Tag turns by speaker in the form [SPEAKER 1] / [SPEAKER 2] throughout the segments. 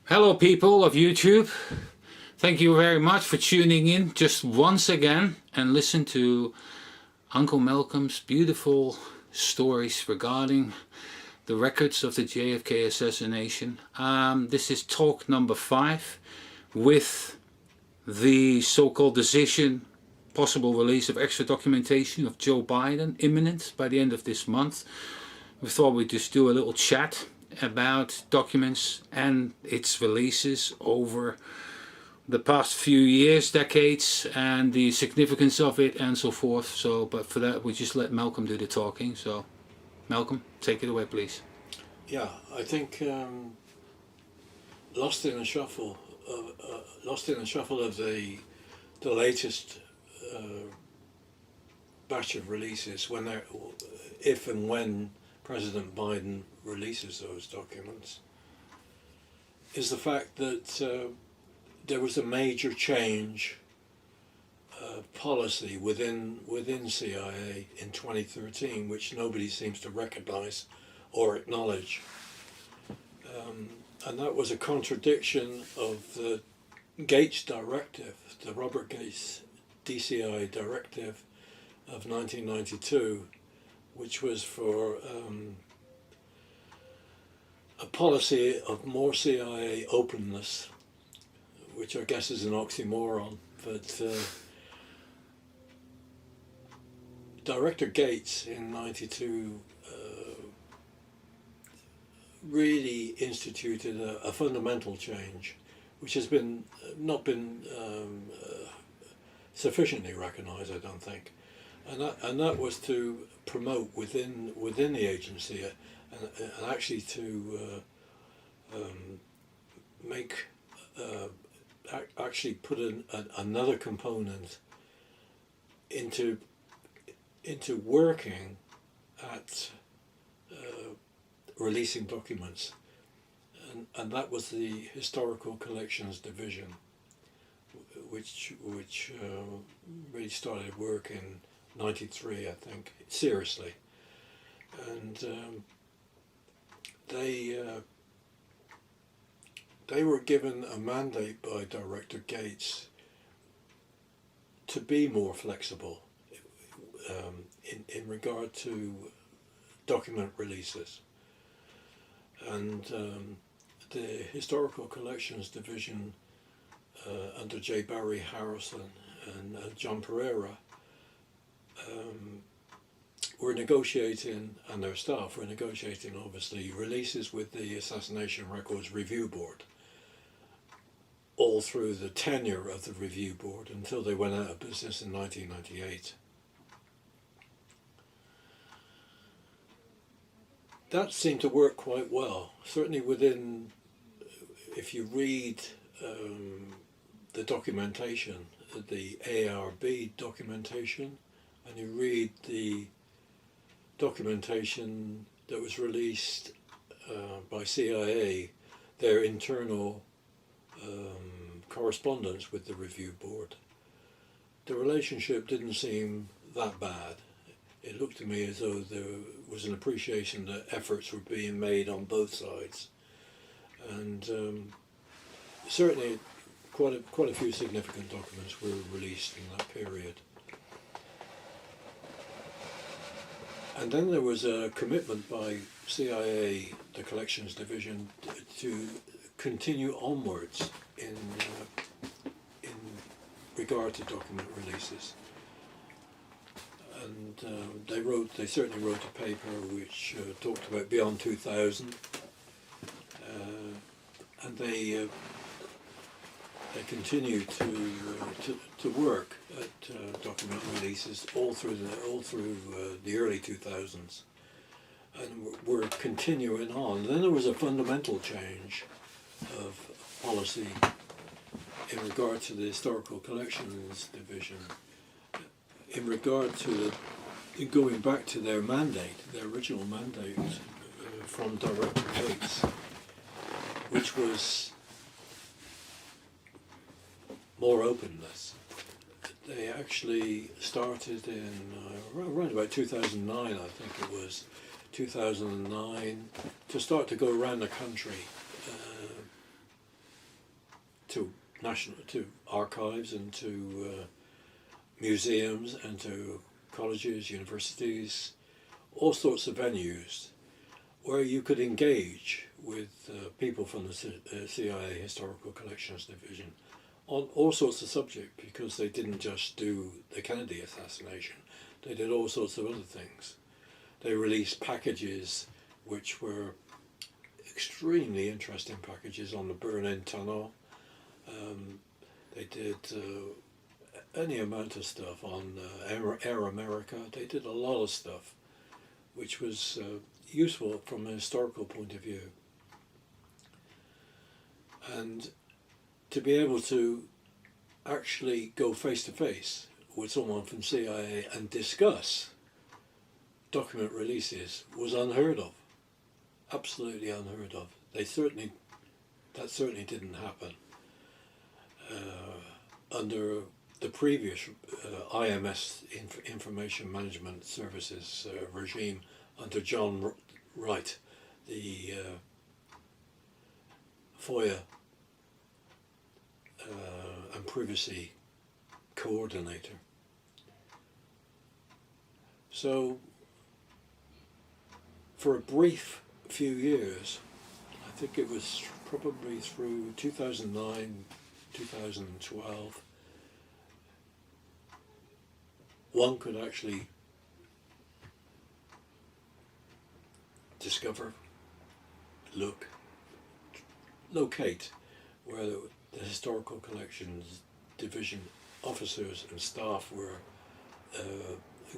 [SPEAKER 1] Hello people of YouTube, thank you very much for tuning in just once again and listen to Uncle Malcolm's beautiful stories regarding the records of the JFK assassination. This is talk number 5 with the so-called decision, possible release of extra documentation of Joe Biden imminent by the end of this month. We thought we'd just do a little chat about documents and its releases over the past few years, decades, and the significance of it and so forth. So, but for that we just let Malcolm do the talking. So Malcolm, take it away please.
[SPEAKER 2] Yeah, I think lost in a shuffle of the latest batch of releases, if and when President Biden releases those documents, is the fact that there was a major change policy within CIA in 2013, which nobody seems to recognize or acknowledge, and that was a contradiction of the Gates Directive, the Robert Gates DCI Directive of 1992, which was for a policy of more CIA openness, which I guess is an oxymoron, but Director Gates in 92 really instituted a fundamental change, which has not been sufficiently recognized, I don't think, and that was to promote within the agency and actually to make actually put another component into working at releasing documents, and that was the Historical Collections Division, which really started work in '93, I think, seriously, and they were given a mandate by Director Gates to be more flexible in regard to document releases, and the Historical Collections Division under J. Barry Harrison and John Pereira were negotiating, and their staff were negotiating, obviously, releases with the Assassination Records Review Board all through the tenure of the Review Board until they went out of business in 1998. That seemed to work quite well, certainly within, if you read the documentation, the ARB documentation, and you read the documentation that was released by CIA, their internal correspondence with the Review Board, the relationship didn't seem that bad. It looked to me as though there was an appreciation that efforts were being made on both sides, and certainly quite a few significant documents were released in that period. And then there was a commitment by CIA, the Collections Division, to continue onwards in regard to document releases. And they certainly wrote a paper which talked about Beyond 2000, and they continued to work at document releases all through the early 2000s, and were continuing on. And then there was a fundamental change of policy in regard to the Historical Collections Division, in regard to going back to their mandate, their original mandate from Director Gates, which was more openness. They actually started in around about 2009, I think it was, 2009, to start to go around the country to archives and to museums and to colleges, universities, all sorts of venues where you could engage with people from the CIA Historical Collections Division on all sorts of subjects, because they didn't just do the Kennedy assassination, they did all sorts of other things. They released packages which were extremely interesting packages on the Berlin Tunnel. They did any amount of stuff on Air America. They did a lot of stuff which was useful from a historical point of view. And to be able to actually go face to face with someone from CIA and discuss document releases was unheard of. Absolutely unheard of. That certainly didn't happen under the previous IMS Information Management Services regime under John Wright, the FOIA and privacy coordinator. So for a brief few years, I think it was probably through 2009, 2012, one could actually discover, locate where the Historical Collections Division officers and staff were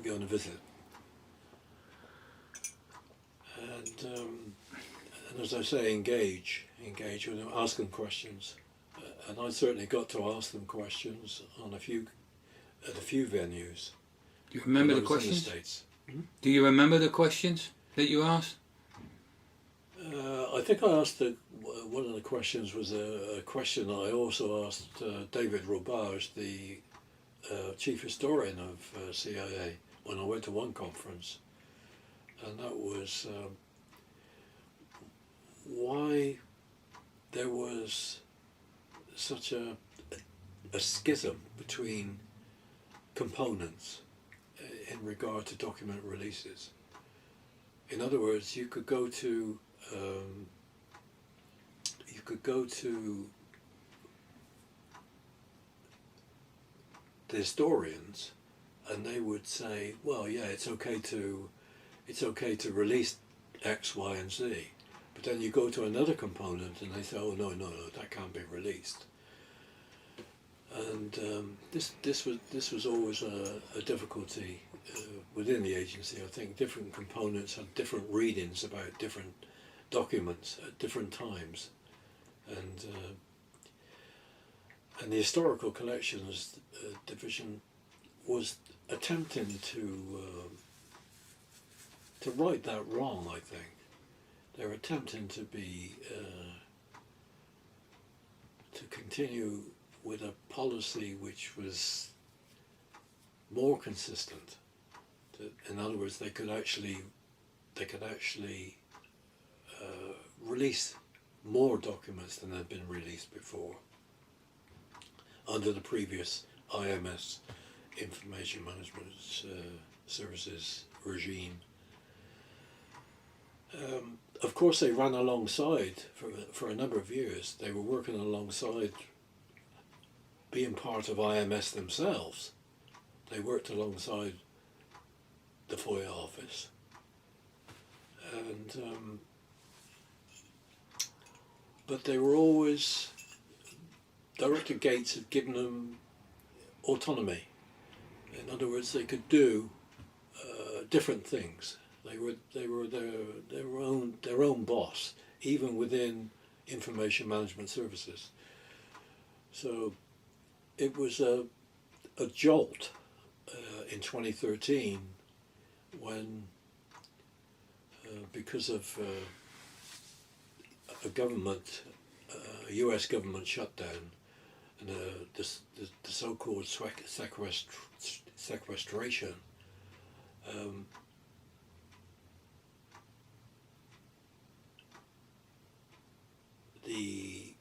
[SPEAKER 2] going to visit. And as I say, engage with them, ask them questions. And I certainly got to ask them questions on at a few venues.
[SPEAKER 1] Do you remember the questions?
[SPEAKER 2] In the States.
[SPEAKER 1] Do you remember the questions that you asked?
[SPEAKER 2] I think I asked one of the questions was a question I also asked David Robage, the chief historian of CIA, when I went to one conference, and that was why there was such a schism between components in regard to document releases. In other words, you could go to the historians, and they would say, "Well, yeah, it's okay to release X, Y, and Z." But then you go to another component, and they say, "Oh, no, that can't be released." And this was always a difficulty within the agency. I think different components had different readings about different documents at different times, and the Historical Collections Division was attempting to right that wrong. I think they're attempting to continue with a policy which was more consistent. In other words, they could actually release more documents than had been released before under the previous IMS Information Management Services regime. Of course, they ran alongside for a number of years. They were working alongside, being part of IMS themselves. They worked alongside the FOIA office, and but they were always, Director Gates had given them autonomy. In other words, they could do different things. They were their own boss, even within Information Management Services. So it was a jolt in 2013 when, because of a US government shutdown, and the so-called sequestration, the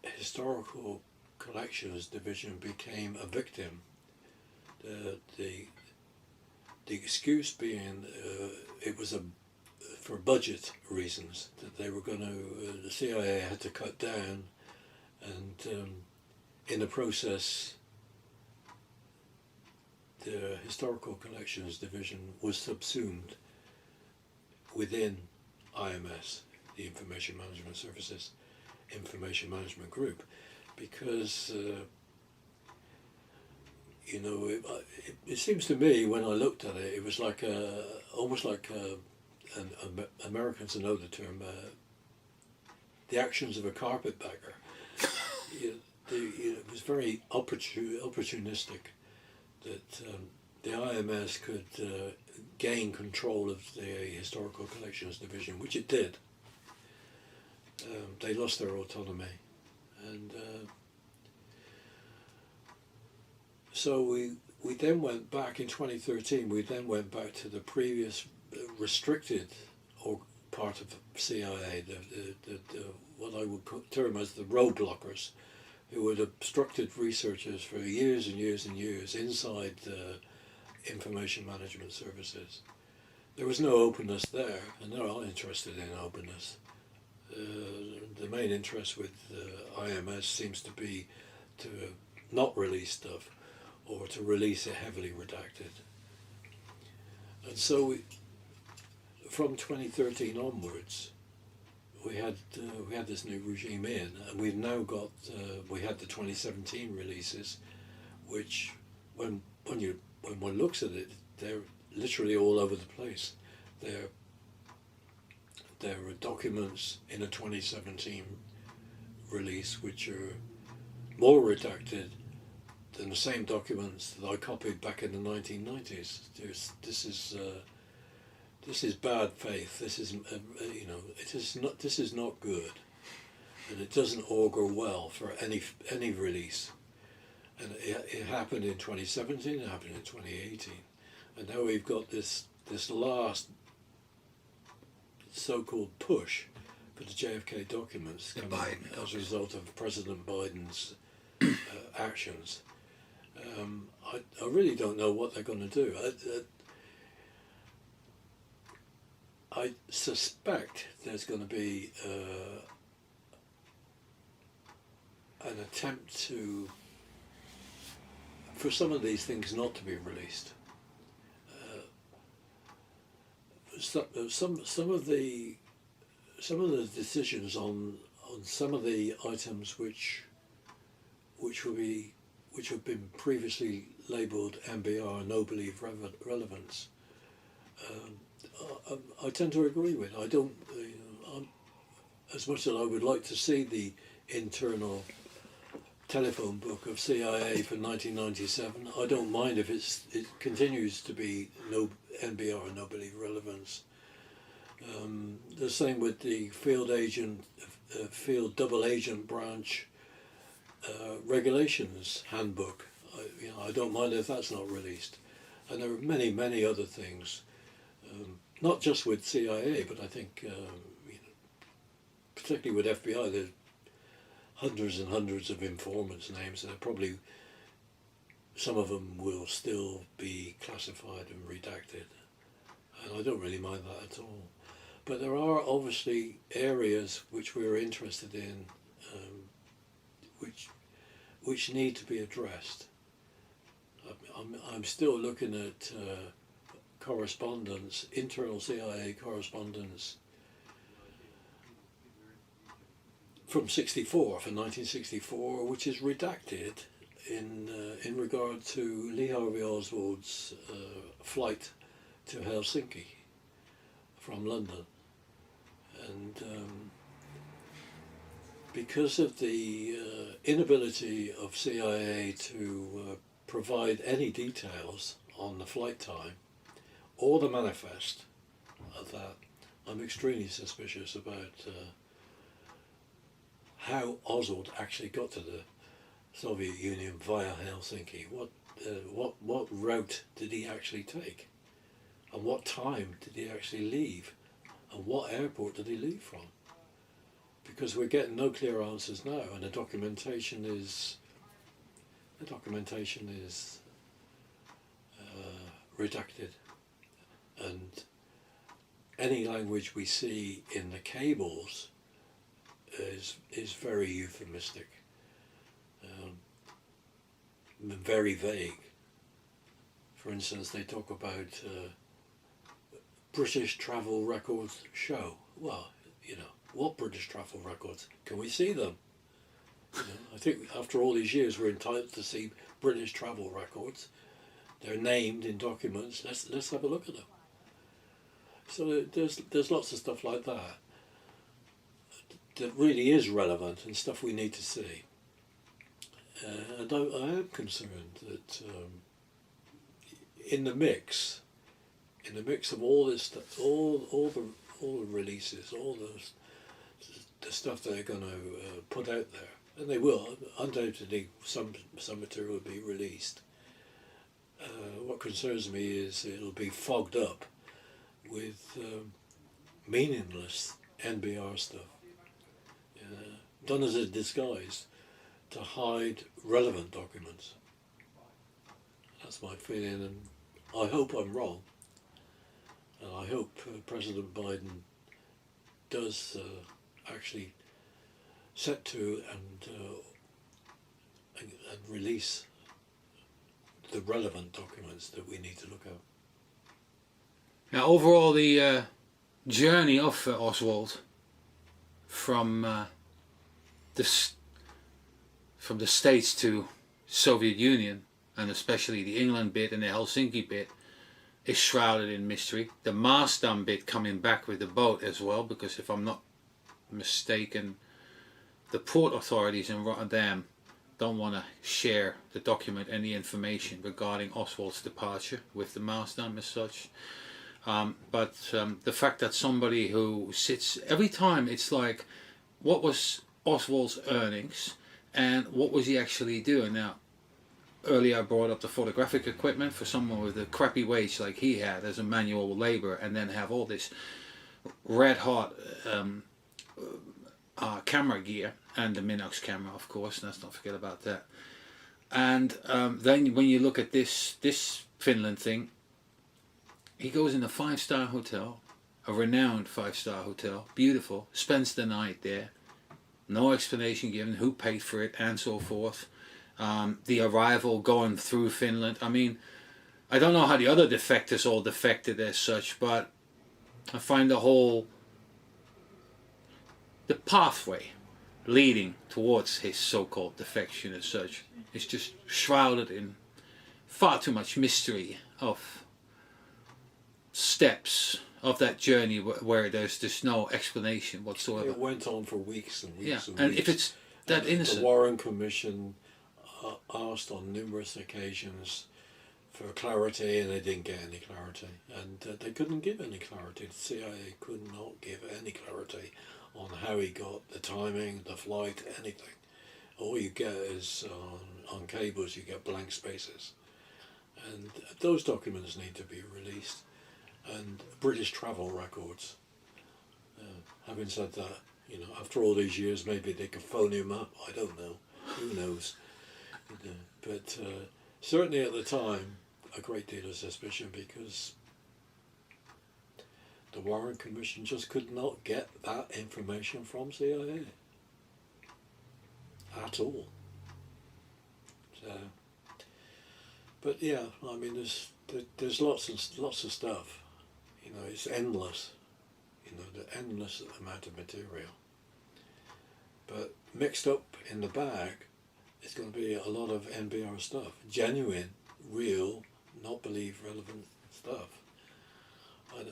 [SPEAKER 2] Historical Collections Division became a victim. The excuse being it was for budget reasons, that they were going to, the CIA had to cut down, and in the process the Historical Collections Division was subsumed within IMS, the Information Management Services Information Management Group, because it seems to me, when I looked at it, it was like almost like Americans know the term, the actions of a carpetbagger. It was very opportunistic that the IMS could gain control of the Historical Collections Division, which it did. They lost their autonomy, and so we then went back in 2013. We then went back to the previous restricted part of CIA, the what I would term as the roadblockers, who had obstructed researchers for years and years and years inside the Information Management Services. There was no openness there, and they're not interested in openness. The main interest with IMS seems to be to not release stuff, or to release it heavily redacted. And so from 2013 onwards, we had this new regime in, and we've now got we had the 2017 releases, which when one looks at it, they're literally all over the place. There are documents in a 2017 release which are more redacted than the same documents that I copied back in the 1990s. This is bad faith. This is This is not good, and it doesn't augur well for any release. And it happened in 2017. It happened in 2018, and now we've got this last so-called push for the JFK documents coming as a result of President Biden's actions. I really don't know what they're going to do. I suspect there's going to be an attempt for some of these things not to be released. Some of the decisions on some of the items which have been previously labelled MBR, no belief relevance, I tend to agree with. I don't, as much as I would like to see the internal telephone book of CIA for 1997, I don't mind if it continues to be no NBR, no belief relevance. The same with the field double agent branch regulations handbook. I don't mind if that's not released, and there are many other things. Not just with CIA, but I think, particularly with FBI, there's hundreds and hundreds of informants' names, and probably some of them will still be classified and redacted, and I don't really mind that at all. But there are obviously areas which we're interested in, which need to be addressed. I'm still looking at correspondence, internal CIA correspondence from 1964, which is redacted in regard to Lee Harvey Oswald's flight to Helsinki from London, and because of the inability of CIA to provide any details on the flight time or the manifest of that, I'm extremely suspicious about how Oswald actually got to the Soviet Union via Helsinki. What route did he actually take? And what time did he actually leave? And what airport did he leave from? Because we're getting no clear answers now, and the documentation is the documentation is redacted, and any language we see in the cables is very euphemistic, very vague. For instance, they talk about British travel records show. Well, you know, what British travel records? Can we see them? You know, I think after all these years we're entitled to see British travel records. They're named in documents. Let's have a look at them. So there's lots of stuff like that that really is relevant and stuff we need to see. And I am concerned that in the mix of all this stuff, all the releases, all the stuff that they're going to put out there, and they will undoubtedly, some material will be released. What concerns me is it'll be fogged up with meaningless NBR stuff, done as a disguise to hide relevant documents. That's my feeling, and I hope I'm wrong. And I hope President Biden does actually set to and release the relevant documents that we need to look at.
[SPEAKER 1] Now, overall, the journey of Oswald from the States to Soviet Union, and especially the England bit and the Helsinki bit, is shrouded in mystery. The Maasdam bit coming back with the boat as well, because if I'm not mistaken, the port authorities in Rotterdam don't want to share the document and the information regarding Oswald's departure with the Maasdam as such. But the fact that somebody who sits every time, it's like, what was Oswald's earnings and what was he actually doing? Now, earlier I brought up the photographic equipment for someone with a crappy wage like he had as a manual labor, and then have all this red hot camera gear, and the Minox camera, of course, let's not forget about that. And then when you look at this Finland thing, he goes in a 5-star hotel, a renowned 5-star hotel, beautiful, spends the night there, no explanation given who paid for it and so forth. The arrival going through Finland, I mean, I don't know how the other defectors all defected as such, but I find the pathway leading towards his so-called defection as such is just shrouded in far too much mystery of steps of that journey where there's just no explanation whatsoever.
[SPEAKER 2] It went on for weeks and weeks,
[SPEAKER 1] yeah.
[SPEAKER 2] and
[SPEAKER 1] And
[SPEAKER 2] weeks.
[SPEAKER 1] if it's that innocent,
[SPEAKER 2] the Warren Commission asked on numerous occasions for clarity, and they didn't get any clarity, and they couldn't give any clarity. The CIA could not give any clarity on how he got the timing, the flight, anything. All you get is on cables, you get blank spaces, and those documents need to be released. And British travel records. Having said that, you know, after all these years, maybe they could phone him up. I don't know. Who knows? But certainly at the time, a great deal of suspicion, because the Warren Commission just could not get that information from CIA at all. So, but yeah, I mean, there's lots of stuff. You know, it's endless. You know, the endless amount of material. But mixed up in the bag, it's going to be a lot of NBR stuff, genuine, real, not believe relevant stuff.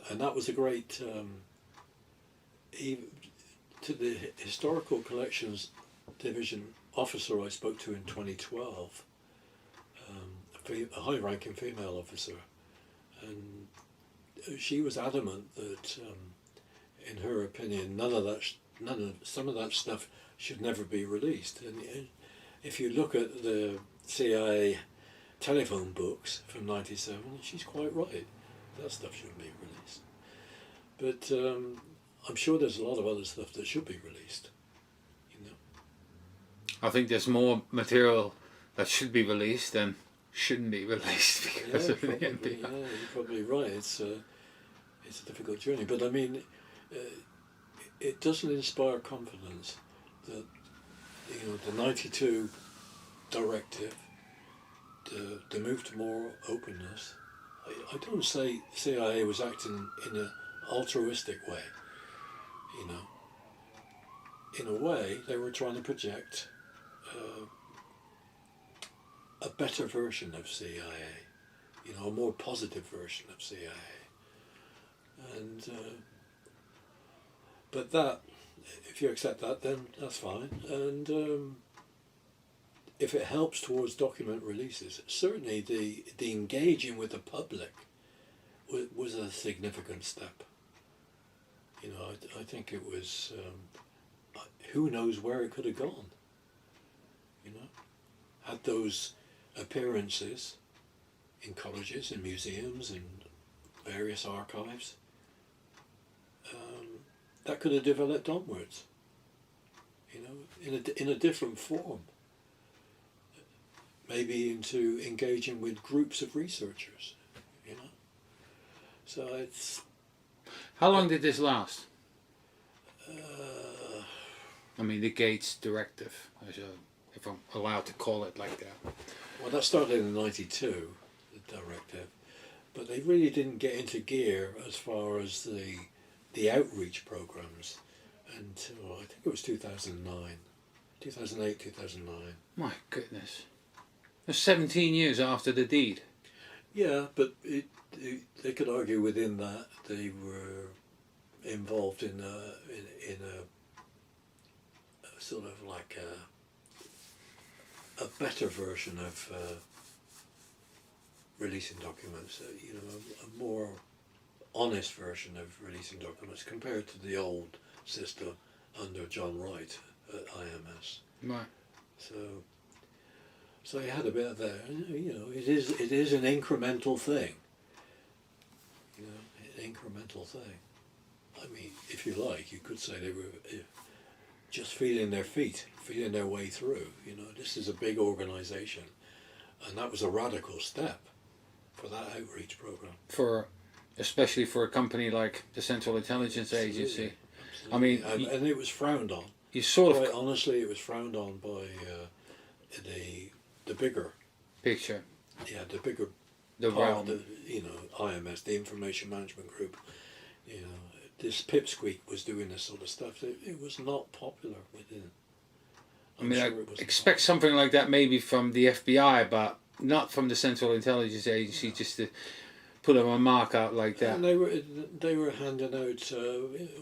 [SPEAKER 2] And that was a great, even to the Historical Collections Division officer I spoke to in 2012, a high-ranking female officer, and she was adamant that, in her opinion, some of that stuff should never be released. And if you look at the CIA telephone books from '97, she's quite right. That stuff shouldn't be released. But I'm sure there's a lot of other stuff that should be released. You know.
[SPEAKER 1] I think there's more material that should be released and shouldn't be released because
[SPEAKER 2] Yeah,
[SPEAKER 1] of the
[SPEAKER 2] probably.
[SPEAKER 1] NPR.
[SPEAKER 2] Yeah, you're probably right. It's a difficult journey, but I mean, it doesn't inspire confidence that the '92 directive, the move to more openness. I don't say CIA was acting in an altruistic way. In a way, they were trying to project a better version of CIA, a more positive version of CIA. And but that, if you accept that, then that's fine. And if it helps towards document releases, certainly the engaging with the public was a significant step. I think it was. Who knows where it could have gone? Had those appearances in colleges and museums and various archives, that could have developed onwards, in a different form. Maybe into engaging with groups of researchers, So it's.
[SPEAKER 1] How long did this last? I mean, the Gates directive, if I'm allowed to call it like that.
[SPEAKER 2] Well, that started in '92, the directive, but they really didn't get into gear as far as the outreach programs until I think it was 2009, 2008, 2009.
[SPEAKER 1] My goodness. It was 17 years after the deed.
[SPEAKER 2] Yeah, but they could argue within that they were involved in a sort of like a better version of releasing documents, a more honest version of releasing documents compared to the old system under John Wright at IMS.
[SPEAKER 1] Right.
[SPEAKER 2] So you had a bit of that. It is an incremental thing. An incremental thing. I mean, if you like, you could say they were just feeling their way through. This is a big organisation, and that was a radical step for that outreach program.
[SPEAKER 1] Especially for a company like the Central Intelligence Agency.
[SPEAKER 2] Absolutely.
[SPEAKER 1] I mean,
[SPEAKER 2] and it was frowned on.
[SPEAKER 1] You sort
[SPEAKER 2] Quite
[SPEAKER 1] of
[SPEAKER 2] honestly, it was frowned on by the bigger.
[SPEAKER 1] picture
[SPEAKER 2] Yeah, the bigger
[SPEAKER 1] the
[SPEAKER 2] part,
[SPEAKER 1] realm.
[SPEAKER 2] IMS, the Information Management Group. This pipsqueak was doing this sort of stuff. It was not popular within.
[SPEAKER 1] I mean, I
[SPEAKER 2] it wasn't
[SPEAKER 1] expect something like that maybe from the FBI, but not from the Central Intelligence Agency, just to put a remark out like that.
[SPEAKER 2] And they were handing out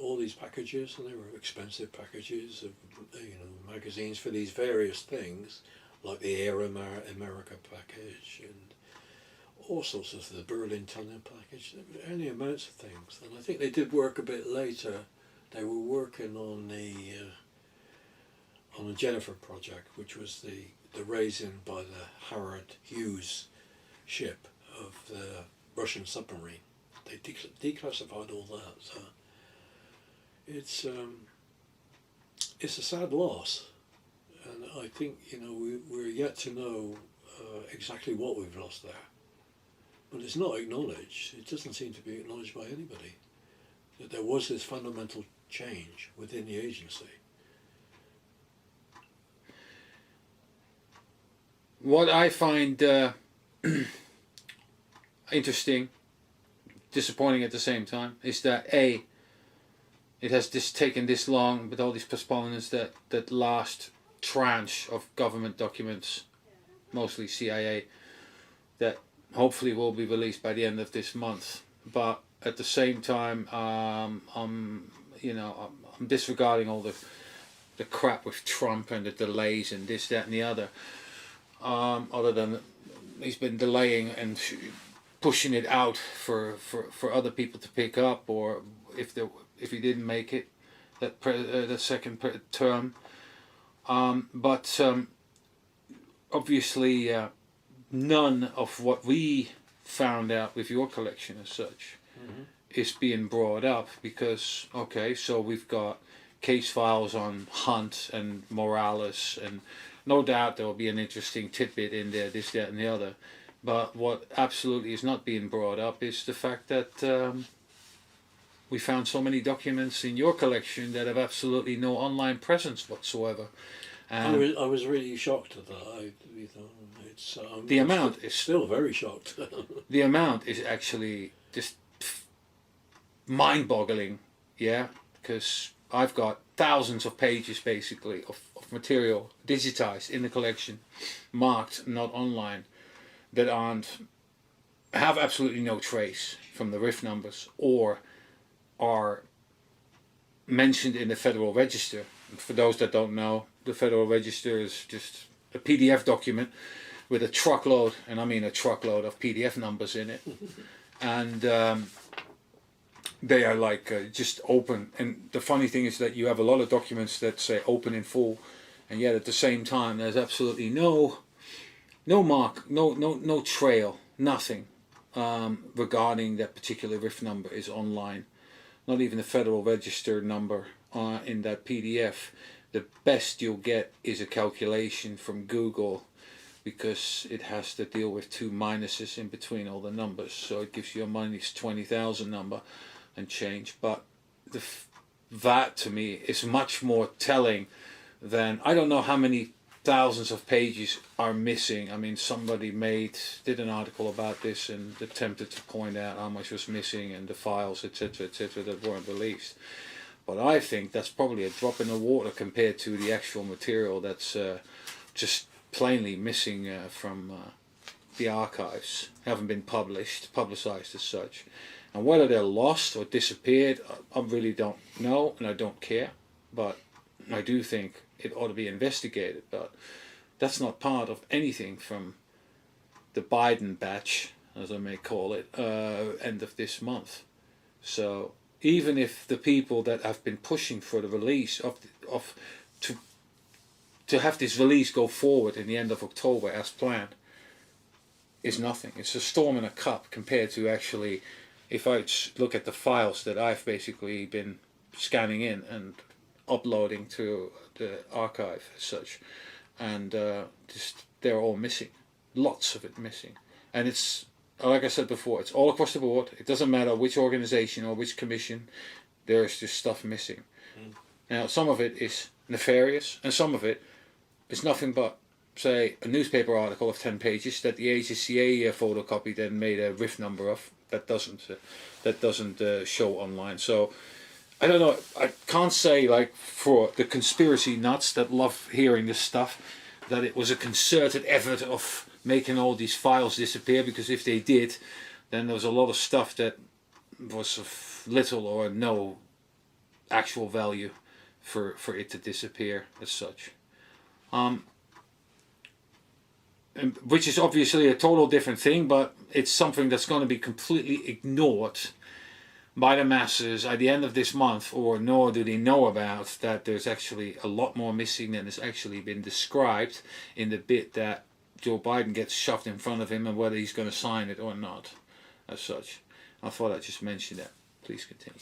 [SPEAKER 2] all these packages, and they were expensive packages of magazines for these various things, like the Air America package and all sorts of the Berlin Tunnel package. There were any amounts of things, and I think they did work a bit later. They were working on the Jennifer project, which was the raising by the Howard Hughes ship of the Russian submarine. They declassified all that. So it's a sad loss, and I think we're yet to know exactly what we've lost there. But it's not acknowledged. It doesn't seem to be acknowledged by anybody that there was this fundamental change within the agency.
[SPEAKER 1] What I find interesting, disappointing at the same time, is that it has taken this long with all these postponements, that last tranche of government documents, mostly CIA, that hopefully will be released by the end of this month. But at the same time, I'm disregarding all the crap with Trump and the delays and this, that, and the other. Other than he's been delaying and pushing it out for other people to pick up, or if he didn't make it the second term. But obviously none of what we found out with your collection as such is being brought up, because so we've got case files on Hunt and Morales, and no doubt there will be an interesting tidbit in there, this, that, and the other. But what absolutely is not being brought up is the fact that we found so many documents in your collection that have absolutely no online presence whatsoever. And
[SPEAKER 2] I was really shocked at that.
[SPEAKER 1] the amount is
[SPEAKER 2] still very shocked.
[SPEAKER 1] the amount is actually just mind-boggling, yeah, because I've got thousands of pages basically of material digitized in the collection, marked not online, that have absolutely no trace from the RIF numbers or are mentioned in the Federal Register. For those that don't know, the Federal Register is just a PDF document with a truckload, and I mean a truckload of PDF numbers in it. And they are like just open. And the funny thing is that you have a lot of documents that say open in full, and yet at the same time there's absolutely no mark, no trail, nothing regarding that particular RIF number is online. Not even the Federal Register number in that PDF. The best you'll get is a calculation from Google, because it has to deal with two minuses in between all the numbers, so it gives you a minus 20,000 number and change. But that to me is much more telling than, I don't know how many thousands of pages are missing. I mean, somebody did an article about this and attempted to point out how much was missing and the files, etc., that weren't released. But I think that's probably a drop in the water compared to the actual material that's just plainly missing from the archives, haven't been publicized as such. And whether they're lost or disappeared, I really don't know, and I don't care. But I do think it ought to be investigated. But that's not part of anything from the Biden batch, as I may call it, end of this month. So even if the people that have been pushing for the release to have this release go forward in the end of October as planned, is nothing. It's a storm in a cup compared to actually, if I look at the files that I've basically been scanning in and uploading to the archive as such, and just they're all missing, lots of it missing. And it's, like I said before, it's all across the board. It doesn't matter which organization or which commission, there's just stuff missing. Now some of it is nefarious, and some of it is nothing but, say, a newspaper article of 10 pages that the ACCA photocopied and made a RIF number of that doesn't show online. So I don't know, I can't say, like, for the conspiracy nuts that love hearing this stuff, that it was a concerted effort of making all these files disappear, because if they did, then there was a lot of stuff that was of little or no actual value for it to disappear as such. Which is obviously a total different thing, but it's something that's going to be completely ignored by the masses at the end of this month, or nor do they know about that there's actually a lot more missing than has actually been described in the bit that Joe Biden gets shoved in front of him, and whether he's going to sign it or not as such. I thought I'd just mention that. Please continue.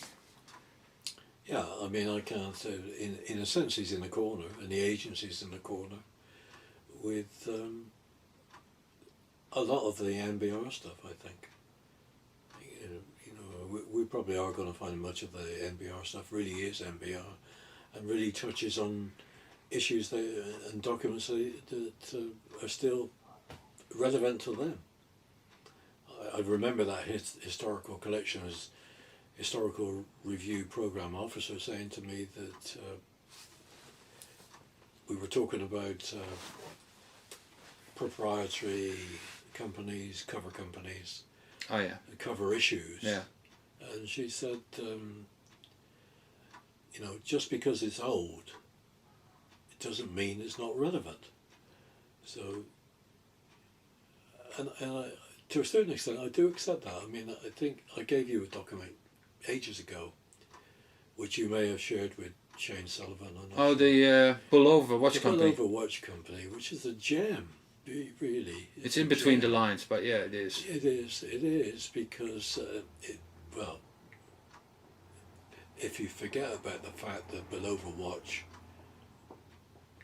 [SPEAKER 2] Yeah, I mean, I can't say, in a sense he's in the corner, and the agency's in the corner with a lot of the NBR stuff, I think. We probably are going to find much of the NBR stuff really is NBR, and really touches on issues and documents that are still relevant to them. I remember that historical collection as historical review program officer saying to me that we were talking about proprietary companies, cover companies, cover issues.
[SPEAKER 1] Yeah.
[SPEAKER 2] And she said, just because it's old, it doesn't mean it's not relevant. So, and I, to a certain extent, I do accept that. I mean, I think I gave you a document ages ago, which you may have shared with Shane Sullivan.
[SPEAKER 1] The Pullover Watch Company.
[SPEAKER 2] The Pullover Watch Company, which is a gem, really.
[SPEAKER 1] It's in between the lines, but yeah, it is.
[SPEAKER 2] It is, because, if you forget about the fact that Belova Watch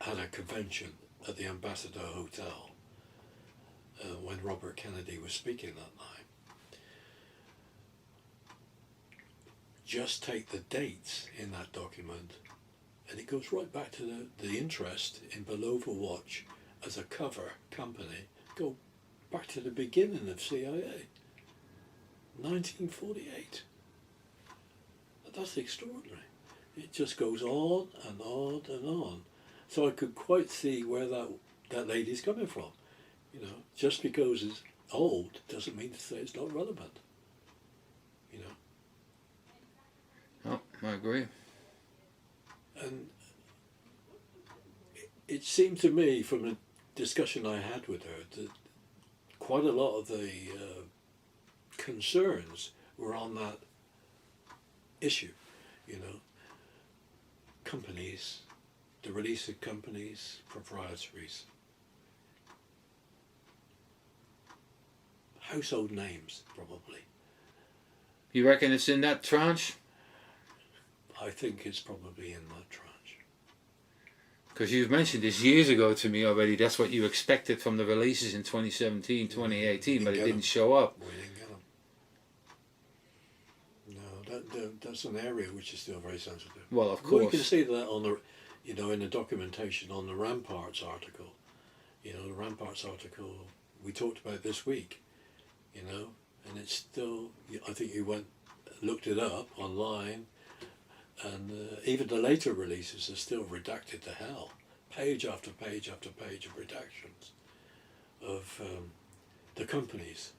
[SPEAKER 2] had a convention at the Ambassador Hotel when Robert Kennedy was speaking that night, just take the dates in that document, and it goes right back to the interest in Belova Watch as a cover company. Go back to the beginning of CIA, 1948. That's extraordinary. It just goes on and on and on. So I could quite see where that lady's coming from. You know, just because it's old doesn't mean to say it's not relevant. You know.
[SPEAKER 1] Oh, I agree.
[SPEAKER 2] And it seemed to me from the discussion I had with her that quite a lot of the concerns were on that issue, you know, companies, the release of companies, proprietaries, household names, probably.
[SPEAKER 1] You reckon it's in that tranche?
[SPEAKER 2] I think it's probably in that tranche.
[SPEAKER 1] Because you've mentioned this years ago to me already, that's what you expected from the releases in 2017, 2018, but it didn't show up.
[SPEAKER 2] We didn't get them. No, that's an area which is still very sensitive.
[SPEAKER 1] Well, of course.
[SPEAKER 2] Well, you can see that on the, you know, in the documentation on the Ramparts article. You know, the Ramparts article we talked about this week. You know, and it's still. I think you looked it up online, and even the later releases are still redacted to hell. Page after page after page of redactions of the companies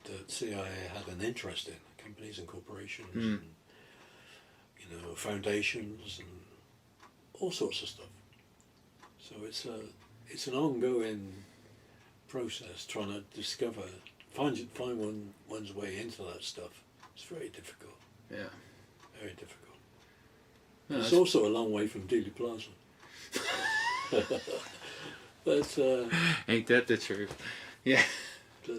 [SPEAKER 2] that CIA had an interest in, companies and corporations, and, you know, foundations and all sorts of stuff. So it's an ongoing process trying to discover, find one's way into that stuff. It's very difficult.
[SPEAKER 1] Yeah.
[SPEAKER 2] Very difficult.
[SPEAKER 1] No,
[SPEAKER 2] it's also a long way from Dealey Plaza. But
[SPEAKER 1] ain't that the truth? Yeah.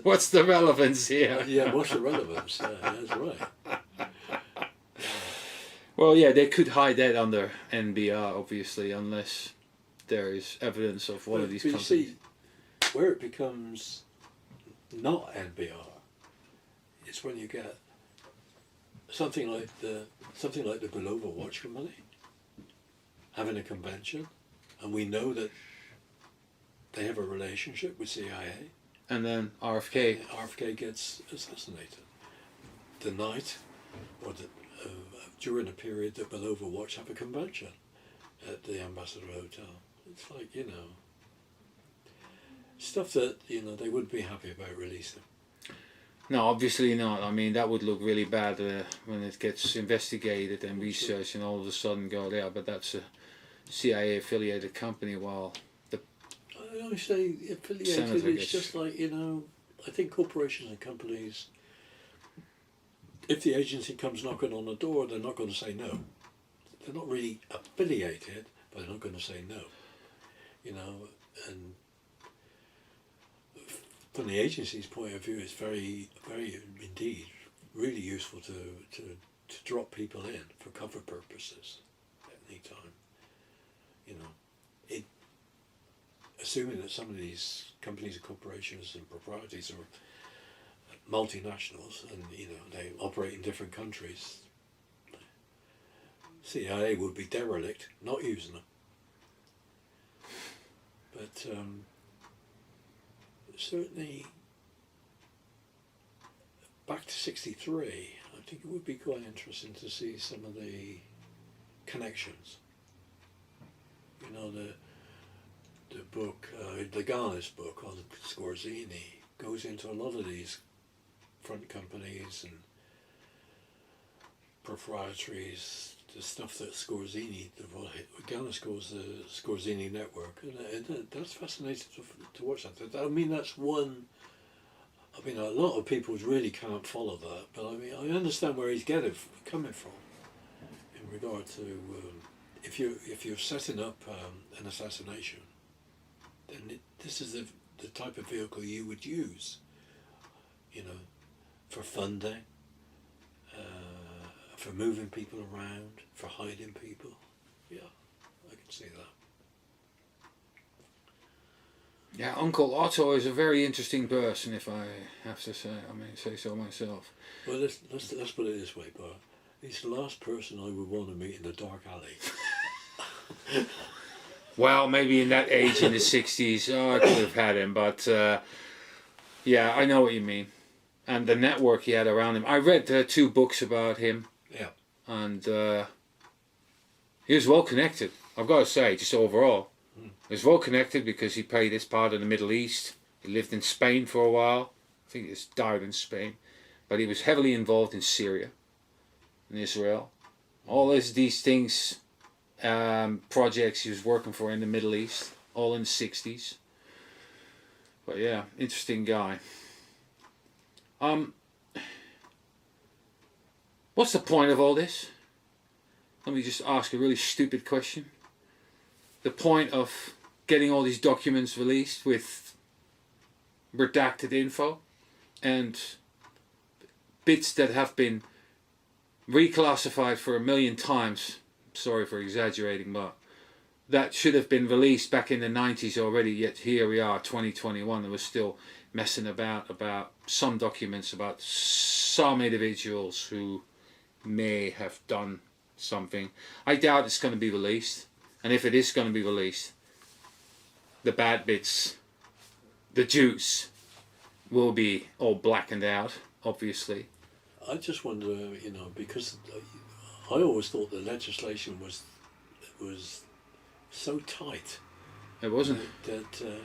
[SPEAKER 1] What's the relevance here?
[SPEAKER 2] Yeah, what's the relevance? That's right.
[SPEAKER 1] Well, yeah, they could hide that under NBR, obviously, unless there is evidence of one of these companies.
[SPEAKER 2] You see, where it becomes not NBR, it's when you get something like the Belova Watch Company having a convention, and we know that they have a relationship with CIA.
[SPEAKER 1] And then RFK.
[SPEAKER 2] RFK gets assassinated the night, or during a period that Belova Watch have a convention at the Ambassador Hotel. It's like, you know, stuff that, you know, they wouldn't be happy about releasing.
[SPEAKER 1] No, obviously not. I mean, that would look really bad when it gets investigated and researched and all of a sudden go there, but that's a CIA affiliated company, while the
[SPEAKER 2] I say affiliated, it's just like, you know, I think corporations and companies, if the agency comes knocking on the door, they're not going to say no. They're not really affiliated, but they're not going to say no. You know, and from the agency's point of view, it's very, very indeed really useful to drop people in for cover purposes at any time. You know, assuming that some of these companies and corporations and proprietors are multinationals and, you know, they operate in different countries, CIA would be derelict not using them. But certainly back to 63, I think it would be quite interesting to see some of the connections. You know, the book, Lagana's book on Scorzini goes into a lot of these front companies and proprietaries, the stuff that Scorzini, Lagana calls the Scorzini network, and that's fascinating to watch that. I mean, that's one. I mean, a lot of people really can't follow that, but I mean, I understand where he's coming from in regard to if you're setting up an assassination, then this is the type of vehicle you would use, you know, for funding, for moving people around, for hiding people. Yeah, I can see that.
[SPEAKER 1] Yeah, Uncle Otto is a very interesting person, if I have to say. Say so myself.
[SPEAKER 2] Well, let's put it this way, Bart. He's the last person I would want to meet in the dark alley.
[SPEAKER 1] Well, maybe in that age, in the 60s, I could have had him, but yeah, I know what you mean. And the network he had around him. I read 2 books about him.
[SPEAKER 2] Yeah.
[SPEAKER 1] And he was well connected, I've got to say, just overall. He was well connected because he played this part of the Middle East. He lived in Spain for a while. I think he died in Spain. But he was heavily involved in Syria, in Israel. All these things, projects he was working for in the Middle East, all in the 60s. But yeah, interesting guy. What's the point of all this? Let me just ask a really stupid question. The point of getting all these documents released with redacted info and bits that have been reclassified for 1,000,000 times, sorry for exaggerating, but that should have been released back in the 90s already, yet here we are, 2021, and we're still messing about some documents about some individuals who may have done something. I doubt it's going to be released, and if it is going to be released, the bad bits, the juice, will be all blackened out, obviously.
[SPEAKER 2] I just wonder, because I always thought the legislation was so tight.
[SPEAKER 1] It wasn't.
[SPEAKER 2] That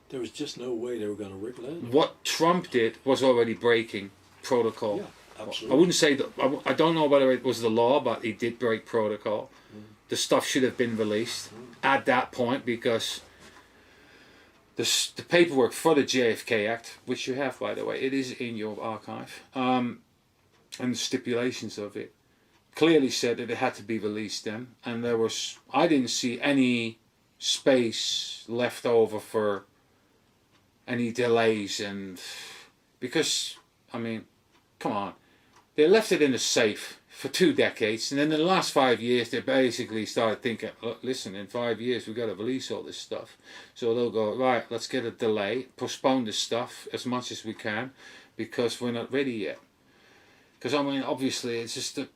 [SPEAKER 2] there was just no way they were going to wriggle out.
[SPEAKER 1] What Trump did was already breaking protocol.
[SPEAKER 2] Yeah, absolutely.
[SPEAKER 1] I wouldn't say that. I don't know whether it was the law, but he did break protocol. The stuff should have been released at that point because the paperwork for the JFK Act, which you have, by the way, it is in your archive, and the stipulations of it clearly said that it had to be released then, and I didn't see any space left over for any delays, and because come on, they left it in a safe for 2 decades, and then in the last 5 years they basically started thinking, look, listen, in 5 years we've got to release all this stuff. So they'll go, right, let's get a delay, postpone this stuff as much as we can because we're not ready yet. Because obviously it's just a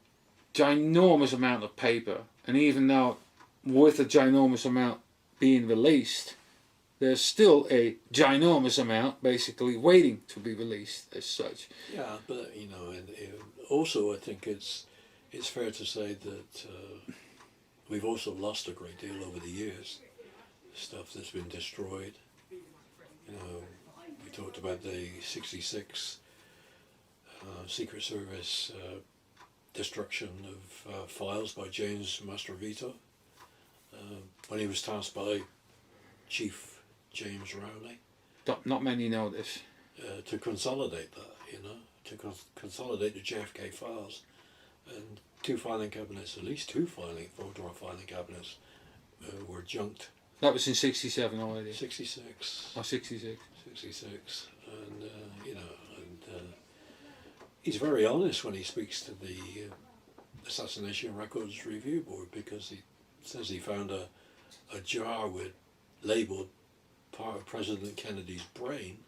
[SPEAKER 1] ginormous amount of paper, and even though with a ginormous amount being released, there's still a ginormous amount basically waiting to be released as such.
[SPEAKER 2] Yeah, but and also I think it's fair to say that we've also lost a great deal over the years. Stuff that's been destroyed. We talked about the '66 Secret Service destruction of files by James Mastrovito when he was tasked by Chief James Rowley.
[SPEAKER 1] Not many know this.
[SPEAKER 2] To consolidate that, to consolidate the JFK files, and 2 filing cabinets, at least 2 photo filing cabinets were junked.
[SPEAKER 1] That was in '67 already.
[SPEAKER 2] 66.
[SPEAKER 1] Oh, 66.
[SPEAKER 2] 66, and he's very honest when he speaks to the Assassination Records Review Board, because he says he found a jar labelled part of President Kennedy's brain,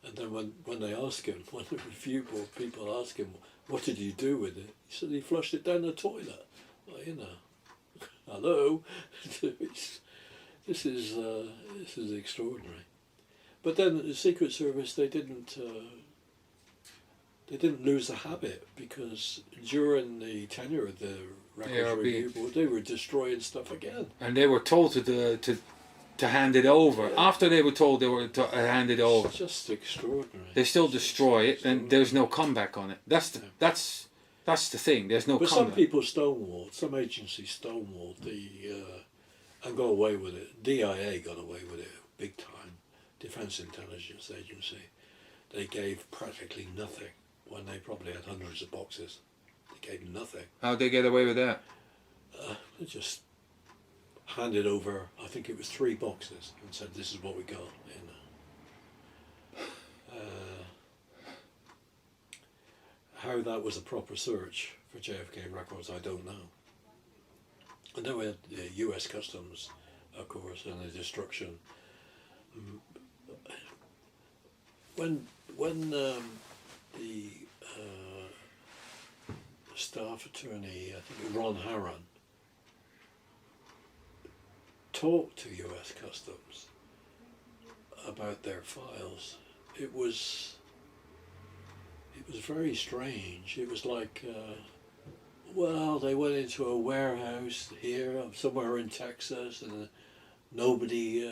[SPEAKER 2] and then when they ask him, when the review board people ask him, what did you do with it? He said he flushed it down the toilet. Well, hello, this is extraordinary. But then the Secret Service, they didn't lose the habit, because during the tenure of the Records Review Board, they were destroying stuff again.
[SPEAKER 1] And they were told to hand it over. Yeah. After they were told they were to hand it over,
[SPEAKER 2] it's just extraordinary.
[SPEAKER 1] They still destroy it, and there's no comeback on it. That's the thing. There's no. But comeback.
[SPEAKER 2] Some people stonewalled. Some agencies stonewalled and got away with it. DIA got away with it big time. Defense Intelligence Agency. They gave practically nothing when they probably had hundreds of boxes. They gave nothing. How'd they get away with that? They just handed over, I think it was 3 boxes, and said, this is what we got. how that was a proper search for JFK records, I don't know. And then we had the US Customs, of course, and the destruction. When the staff attorney, I think Ron Harron, talked to US Customs about their files, it was very strange. It was like, well, they went into a warehouse here, somewhere in Texas, and nobody,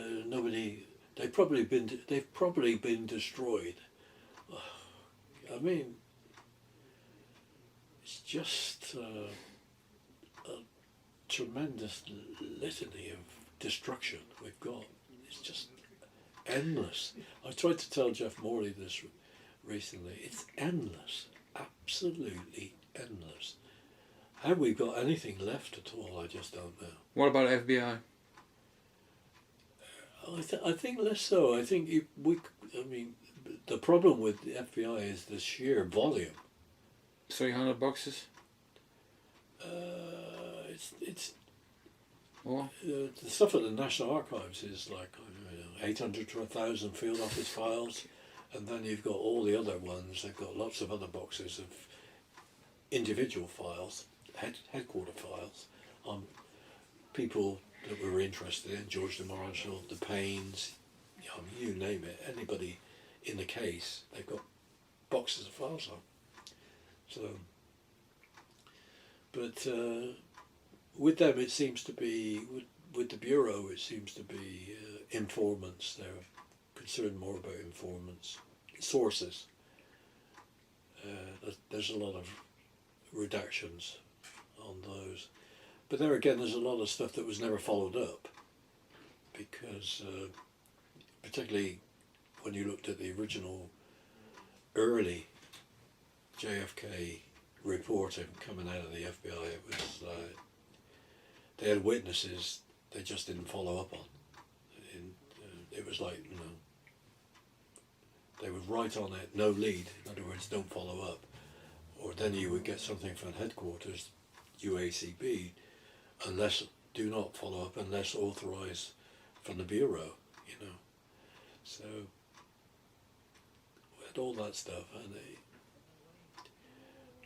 [SPEAKER 2] they've probably been destroyed. I mean, it's just a tremendous litany of destruction we've got. It's just endless. I tried to tell Jeff Morley this recently. It's endless, absolutely endless. Have we got anything left at all? I just don't know.
[SPEAKER 1] What about FBI?
[SPEAKER 2] I think less so. I think I mean, the problem with the FBI is the sheer volume.
[SPEAKER 1] 300 boxes?
[SPEAKER 2] It's
[SPEAKER 1] Or?
[SPEAKER 2] the stuff at the National Archives is like, I don't know, 800 to 1,000 field office files, and then you've got all the other ones. They've got lots of other boxes of individual files, headquarter files, on people that we were interested in, George de Marshall, the Paynes, you name it, anybody in the case, they've got boxes of files on. So, but with them it seems to be, with the Bureau it seems to be informants. They're concerned more about informants, sources. There's a lot of redactions on those. But there again, there's a lot of stuff that was never followed up, because particularly when you looked at the original early JFK reporting coming out of the FBI, it was they had witnesses they just didn't follow up on. It was like, they would write on it, no lead, in other words, don't follow up. Or then you would get something from headquarters, UACB, do not follow up unless authorized from the Bureau, So we had all that stuff,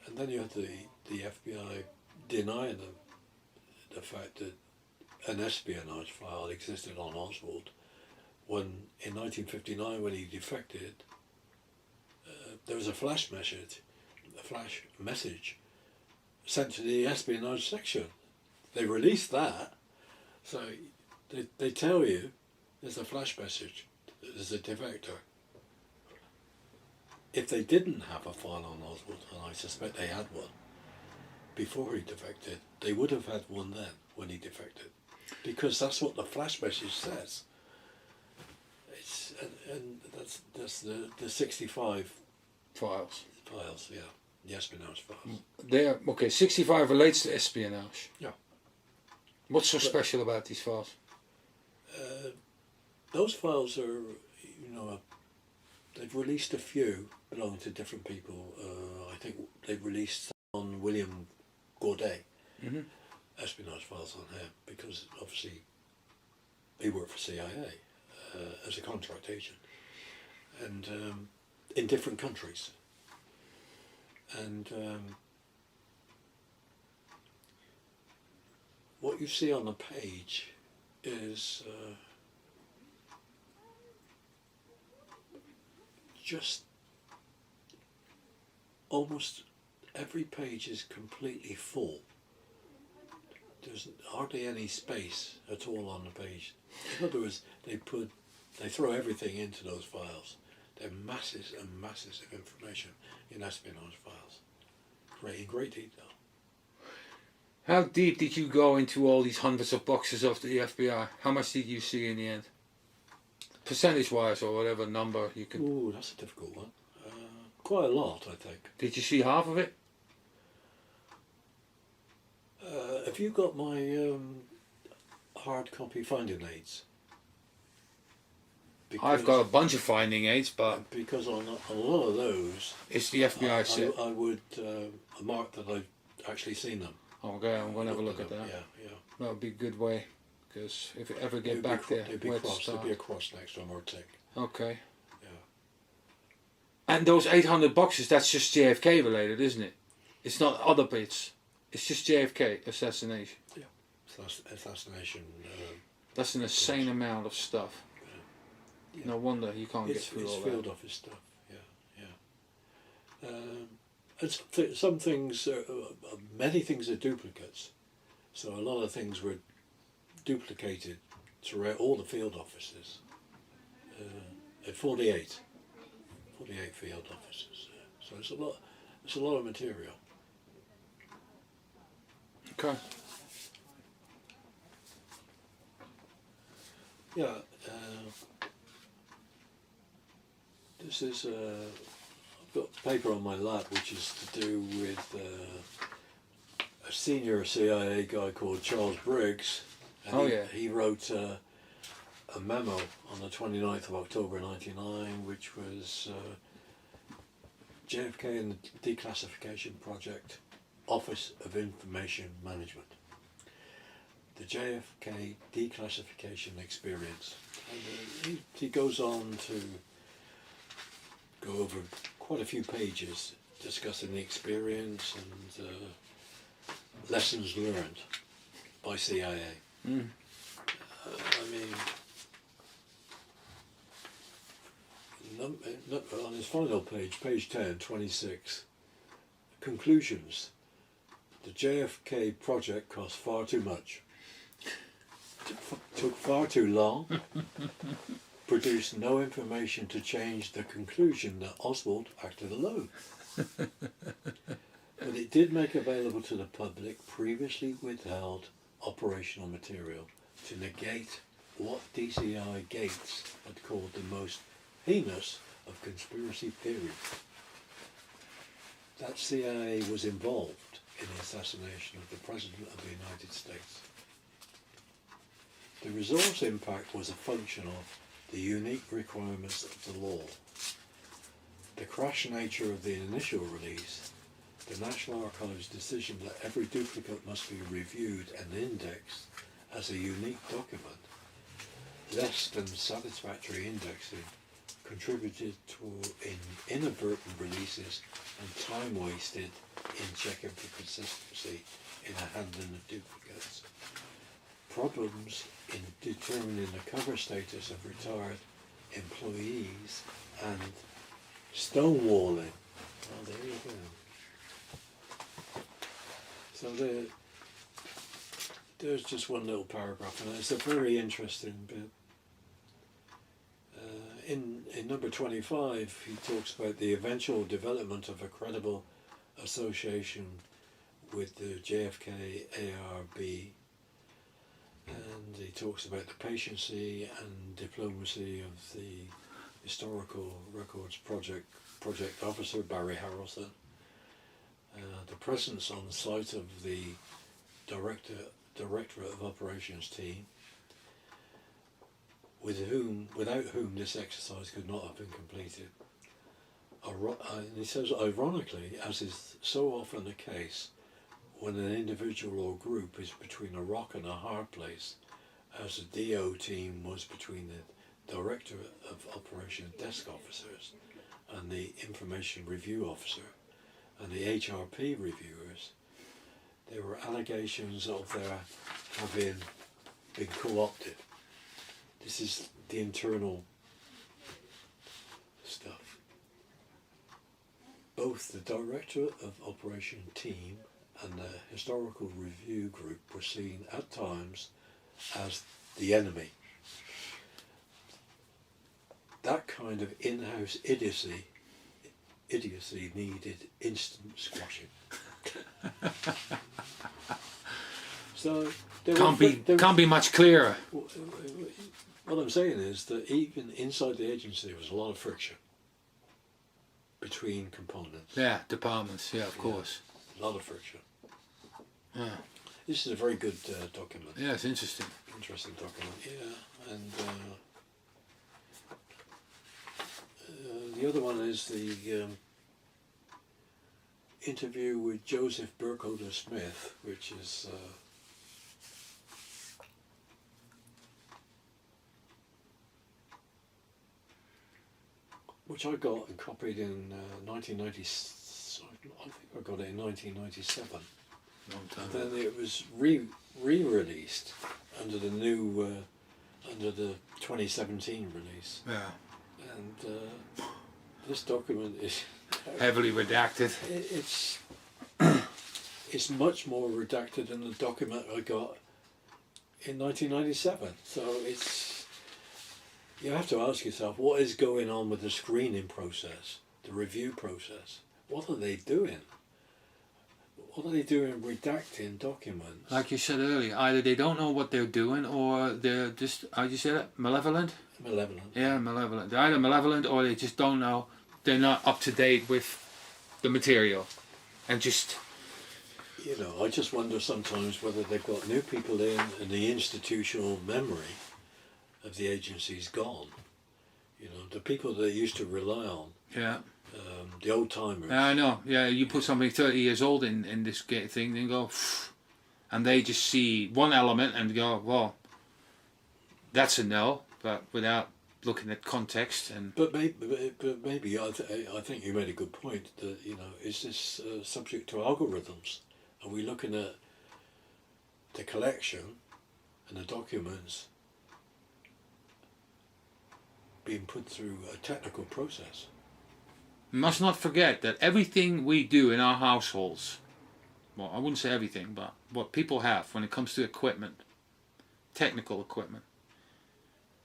[SPEAKER 2] and then you had the FBI denying them the fact that an espionage file existed on Oswald, when in 1959, when he defected, there was a flash message sent to the espionage section. They released that, so they tell you there's a flash message, there's a defector. If they didn't have a file on Oswald, and I suspect they had one before he defected, they would have had one then when he defected, because that's what the flash message says. And that's the 65
[SPEAKER 1] Files.
[SPEAKER 2] yeah, the espionage files.
[SPEAKER 1] There, okay, 65 relates to espionage.
[SPEAKER 2] Yeah.
[SPEAKER 1] What's so special about these files?
[SPEAKER 2] Those files are, they've released a few belonging to different people. I think they've released on William Gourdet, espionage files on him, because obviously he worked for CIA as a contract agent, and in different countries. And what you see on the page is just almost every page is completely full. There's hardly any space at all on the page. In other words, they throw everything into those files. They're masses and masses of information in espionage files, in great detail.
[SPEAKER 1] How deep did you go into all these hundreds of boxes of the FBI? How much did you see in the end? Percentage-wise, or whatever number you can...
[SPEAKER 2] Ooh, that's a difficult one. Quite a lot, I think.
[SPEAKER 1] Did you see half of it?
[SPEAKER 2] Have you got my hard copy finding aids?
[SPEAKER 1] I've got a bunch of finding aids, but
[SPEAKER 2] because on a lot of those,
[SPEAKER 1] it's the FBI set.
[SPEAKER 2] I would mark that I've actually seen them.
[SPEAKER 1] Okay, I'm going to have a look at that.
[SPEAKER 2] Yeah.
[SPEAKER 1] That would be a good way, because if we ever get
[SPEAKER 2] They'd
[SPEAKER 1] back there,
[SPEAKER 2] There'd be
[SPEAKER 1] where to
[SPEAKER 2] there'd
[SPEAKER 1] start.
[SPEAKER 2] be a cross next to them or a tick.
[SPEAKER 1] Okay.
[SPEAKER 2] Yeah.
[SPEAKER 1] And those 800 boxes, that's just JFK related, isn't it? It's not other bits. It's just JFK Assassination.
[SPEAKER 2] Yeah. Assassination.
[SPEAKER 1] That's an insane amount of stuff.
[SPEAKER 2] Yeah.
[SPEAKER 1] No wonder you can't get through all
[SPEAKER 2] It's field
[SPEAKER 1] that.
[SPEAKER 2] office stuff. Yeah. And some things, many things are duplicates. So a lot of things were duplicated throughout all the field offices. At 48 field offices. So it's a lot of material.
[SPEAKER 1] Okay.
[SPEAKER 2] Yeah. This is I've got paper on my lap which is to do with a senior CIA guy called Charles Briggs. And he wrote a memo on the 29th of October 99, which was JFK and the Declassification Project, Office of Information Management. The JFK Declassification Experience. And he goes on to go over quite a few pages discussing the experience and lessons learned by CIA.
[SPEAKER 1] Mm.
[SPEAKER 2] I mean, on his final page, page 10, 26, conclusions. The JFK project cost far too much, took far too long, produced no information to change the conclusion that Oswald acted alone. But it did make available to the public previously withheld operational material to negate what DCI Gates had called the most heinous of conspiracy theories. That CIA was involved in the assassination of the President of the United States. The resource impact was a function of the unique requirements of the law, the crash nature of the initial release, the National Archives' decision that every duplicate must be reviewed and indexed as a unique document, less than satisfactory indexing contributed to inadvertent releases and time wasted in checking for consistency in the handling of duplicates. Problems in determining the cover status of retired employees and stonewalling. Oh, there you go. So there's just one little paragraph, and it's a very interesting bit. In number 25, he talks about the eventual development of a credible association with the JFK ARB, and he talks about the patiency and diplomacy of the Historical Records Project Officer Barry Harrelson, the presence on site of the Directorate of Operations team, without whom this exercise could not have been completed. And he says, ironically, as is so often the case, when an individual or group is between a rock and a hard place, as the DO team was between the Director of Operations desk officers and the Information Review Officer and the HRP reviewers, there were allegations of their having been co-opted. This is the internal stuff. Both the Director of Operation team and the Historical Review group were seen at times as the enemy. That kind of in-house idiocy needed instant squashing. So
[SPEAKER 1] can't be much clearer.
[SPEAKER 2] What I'm saying is that even inside the agency there was a lot of friction between components.
[SPEAKER 1] Yeah, departments. Yeah, of course.
[SPEAKER 2] A lot of friction.
[SPEAKER 1] Yeah.
[SPEAKER 2] This is a very good document.
[SPEAKER 1] Yeah, it's interesting.
[SPEAKER 2] Interesting document. Yeah, and the other one is the interview with Joseph Burkholder Smith, which is which I got and copied in 1990. I think I got it in 1997.
[SPEAKER 1] Long time.
[SPEAKER 2] And then it was re-released under the new under the 2017 release.
[SPEAKER 1] Yeah.
[SPEAKER 2] And this document is
[SPEAKER 1] Heavily redacted.
[SPEAKER 2] it's much more redacted than the document I got in 1997. So it's, you have to ask yourself, what is going on with the screening process, the review process? What are they doing? What are they doing redacting documents?
[SPEAKER 1] Like you said earlier, either they don't know what they're doing, or they're just, how you say it, malevolent?
[SPEAKER 2] Malevolent.
[SPEAKER 1] Yeah, malevolent. They're either malevolent or they just don't know. They're not up to date with the material. And just...
[SPEAKER 2] You know, I just wonder sometimes whether they've got new people in and the institutional memory of the agency's gone. You know, the people they used to rely on.
[SPEAKER 1] Yeah.
[SPEAKER 2] The old timers.
[SPEAKER 1] Yeah, I know. Yeah, you put somebody 30 years old in this thing, and go, and they just see one element and go, well, that's a no, but without looking at context. And
[SPEAKER 2] but maybe I think you made a good point that, you know, is this subject to algorithms? Are we looking at the collection and the documents being put through a technical process?
[SPEAKER 1] we must not forget that everything we do in our households, well, I wouldn't say everything, but what people have when it comes to equipment, technical equipment,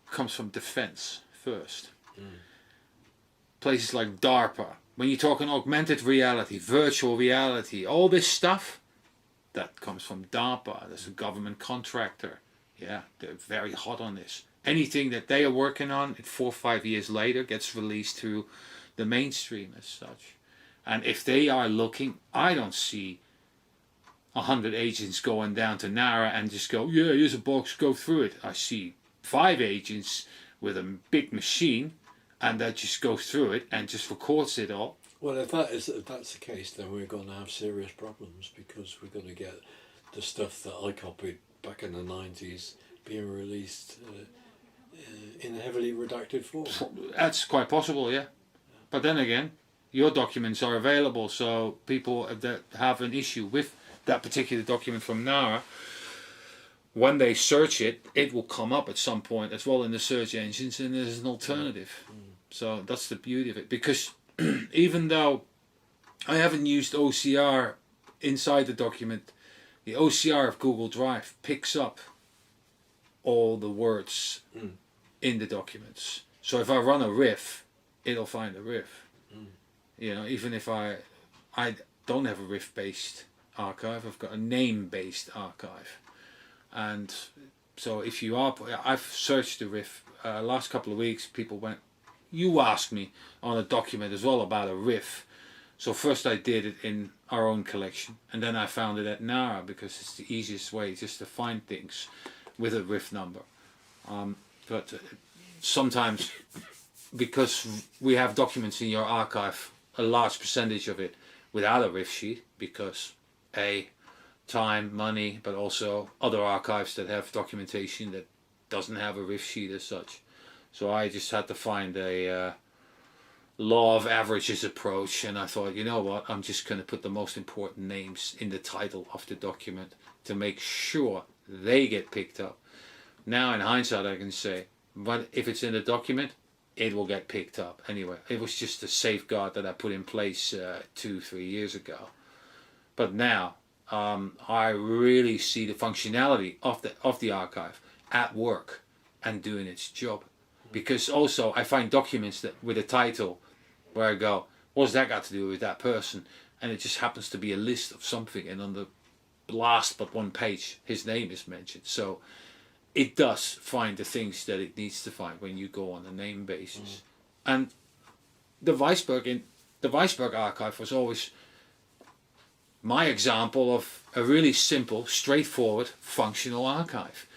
[SPEAKER 1] comes from defense first. Places like DARPA, when you're talking augmented reality, virtual reality, all this stuff, that comes from DARPA. That's a government contractor. Yeah, they're very hot on this. Anything that they are working on, 4 or 5 years later, gets released to the mainstream as such. And if they are looking, I don't see 100 agents going down to NARA and just go, yeah, here's a box, go through it. I see 5 agents with a big machine, and that just goes through it and just records it all.
[SPEAKER 2] Well, if that's the case, then we're going to have serious problems, because we're going to get the stuff that I copied back in the 90s being released in a heavily redacted form.
[SPEAKER 1] That's quite possible, yeah. But then again, your documents are available, so people that have an issue with that particular document from NARA, when they search it, it will come up at some point as well in the search engines, and there's an alternative. So that's the beauty of it, because even though I haven't used OCR inside the document, the OCR of Google Drive picks up all the words in the documents. So if I run a riff, it'll find a riff. You know, even if I don't have a riff-based archive, I've got a name-based archive. And so if you are, I've searched the riff last couple of weeks, people went, you asked me on a document as well about a riff. So first I did it in our own collection, and then I found it at NARA, because it's the easiest way just to find things with a riff number. But sometimes, because we have documents in your archive, a large percentage of it without a riff sheet, because time, money, but also other archives that have documentation that doesn't have a riff sheet as such. So I just had to find a law of averages approach, and I thought, you know what, I'm just going to put the most important names in the title of the document to make sure they get picked up. Now in hindsight I can say, but if it's in the document, it will get picked up anyway. It was just a safeguard that I put in place 2-3 years ago. But now I really see the functionality of the archive at work and doing its job. Because also I find documents that with a title where I go, what's that got to do with that person? And it just happens to be a list of something, and on the last but one page his name is mentioned. So it does find the things that it needs to find when you go on a name basis. And the Weisberg archive was always my example of a really simple, straightforward, functional archive.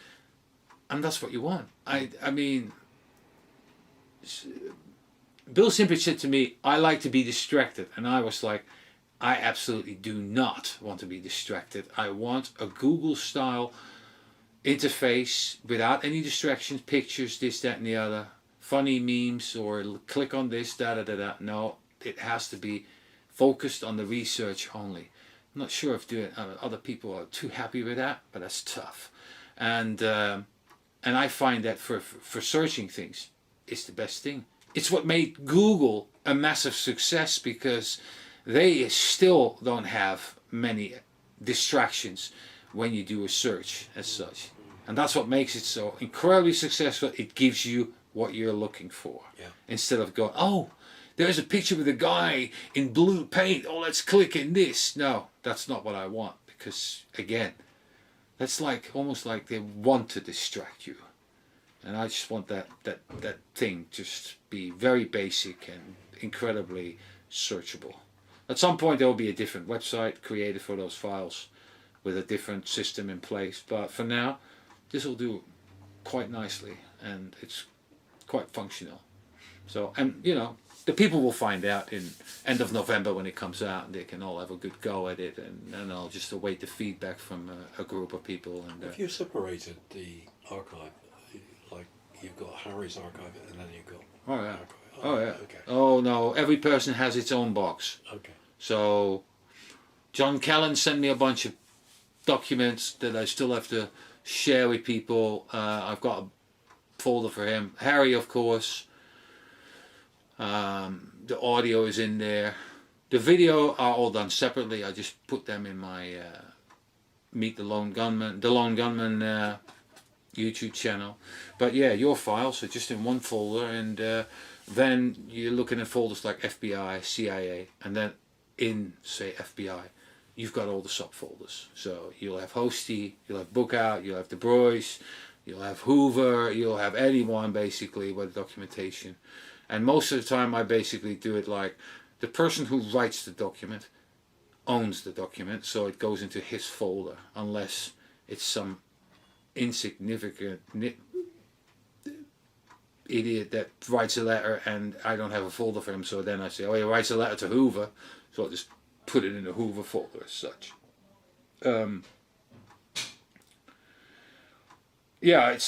[SPEAKER 1] And that's what you want. I mean, Bill Simpich said to me, I like to be distracted. And I was like, I absolutely do not want to be distracted. I want a Google style interface without any distractions, pictures, this, that and the other, funny memes, or click on this, da da da da. No, it has to be focused on the research only. I'm not sure if other people are too happy with that, but that's tough. And I find that for searching things, it's the best thing. It's what made Google a massive success, because they still don't have many distractions when you do a search as such. And that's what makes it so incredibly successful. It gives you what you're looking for.
[SPEAKER 2] Yeah.
[SPEAKER 1] Instead of going, oh, there's a picture with a guy in blue paint, oh, let's click in this. No, that's not what I want, because again, that's like almost like they want to distract you. And I just want that thing just be very basic and incredibly searchable. At some point there will be a different website created for those files with a different system in place. But for now, this will do quite nicely, and it's quite functional. So, and you know, the people will find out in end of November when it comes out, and they can all have a good go at it, and I'll just await the feedback from a group of people. And
[SPEAKER 2] If you separated the archive, like you've got Harry's archive and then you've got
[SPEAKER 1] oh yeah,
[SPEAKER 2] archive.
[SPEAKER 1] oh yeah,
[SPEAKER 2] Okay.
[SPEAKER 1] oh no, every person has its own box.
[SPEAKER 2] Okay.
[SPEAKER 1] So John Callan sent me a bunch of documents that I still have to share with people. I've got a folder for him. Harry, of course. The audio is in there. The video are all done separately. I just put them in my Meet the Lone Gunman YouTube channel. But yeah, your files are just in one folder, and then you're looking at folders like FBI, CIA, and then in, say, FBI, you've got all the subfolders. So you'll have Hosty, you'll have Bookout, you'll have De Brois, you'll have Hoover, you'll have anyone basically with documentation. And most of the time I basically do it like the person who writes the document owns the document, so it goes into his folder, unless it's some insignificant idiot that writes a letter and I don't have a folder for him, so then I say, oh, he writes a letter to Hoover, so I'll just put it in the Hoover folder as such. Yeah,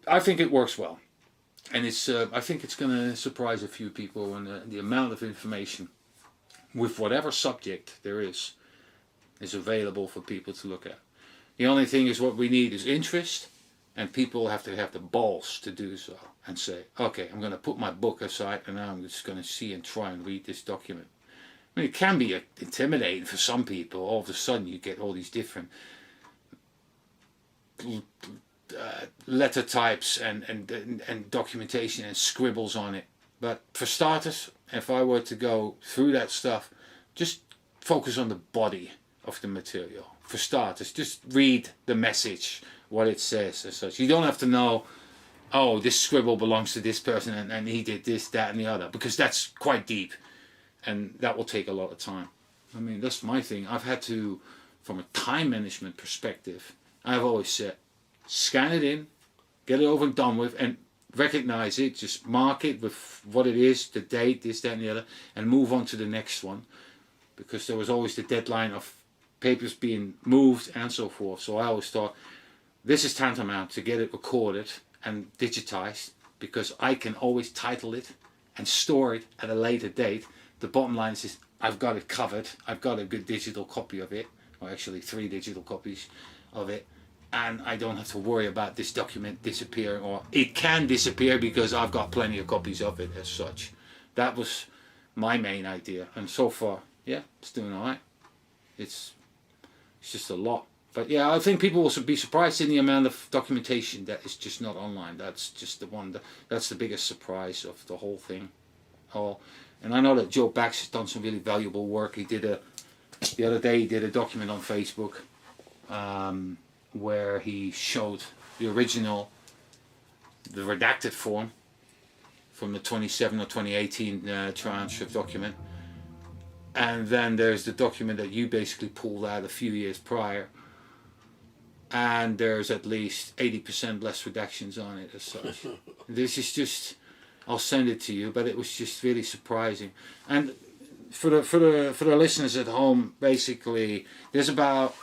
[SPEAKER 1] I think it works well, and I think it's going to surprise a few people, and the amount of information with whatever subject there is available for people to look at. The only thing is, what we need is interest, and people have to have the balls to do so and say, okay, I'm going to put my book aside and now I'm just going to see and try and read this document. I mean, it can be intimidating for some people. All of a sudden you get all these different letter types and documentation and scribbles on it. But for starters, if I were to go through that stuff, just focus on the body of the material. For starters, just read the message, what it says as such. You don't have to know, oh, this scribble belongs to this person and he did this, that and the other, because that's quite deep and that will take a lot of time. I mean, that's my thing. I've had to, from a time management perspective, I've always said, scan it in, get it over and done with, and recognize it, just mark it with what it is, the date, this, that and the other, and move on to the next one, because there was always the deadline of papers being moved and so forth. So I always thought, this is tantamount to get it recorded and digitized, because I can always title it and store it at a later date. The bottom line is I've got it covered. I've got a good digital copy of it, or actually 3 digital copies of it, and I don't have to worry about this document disappearing, or it can disappear because I've got plenty of copies of it as such. That was my main idea, and so far, yeah, it's doing alright. It's just a lot. But yeah, I think people will be surprised in the amount of documentation that is just not online. That's just the one, that's the biggest surprise of the whole thing. And I know that Joe Bax has done some really valuable work. He did the other day he did a document on Facebook where he showed the original, the redacted form from the 27 or 2018 tranche of document. And then there's the document that you basically pulled out a few years prior. And there's at least 80% less redactions on it as such. This is just, I'll send it to you. But it was just really surprising. And for the listeners at home, basically, there's about,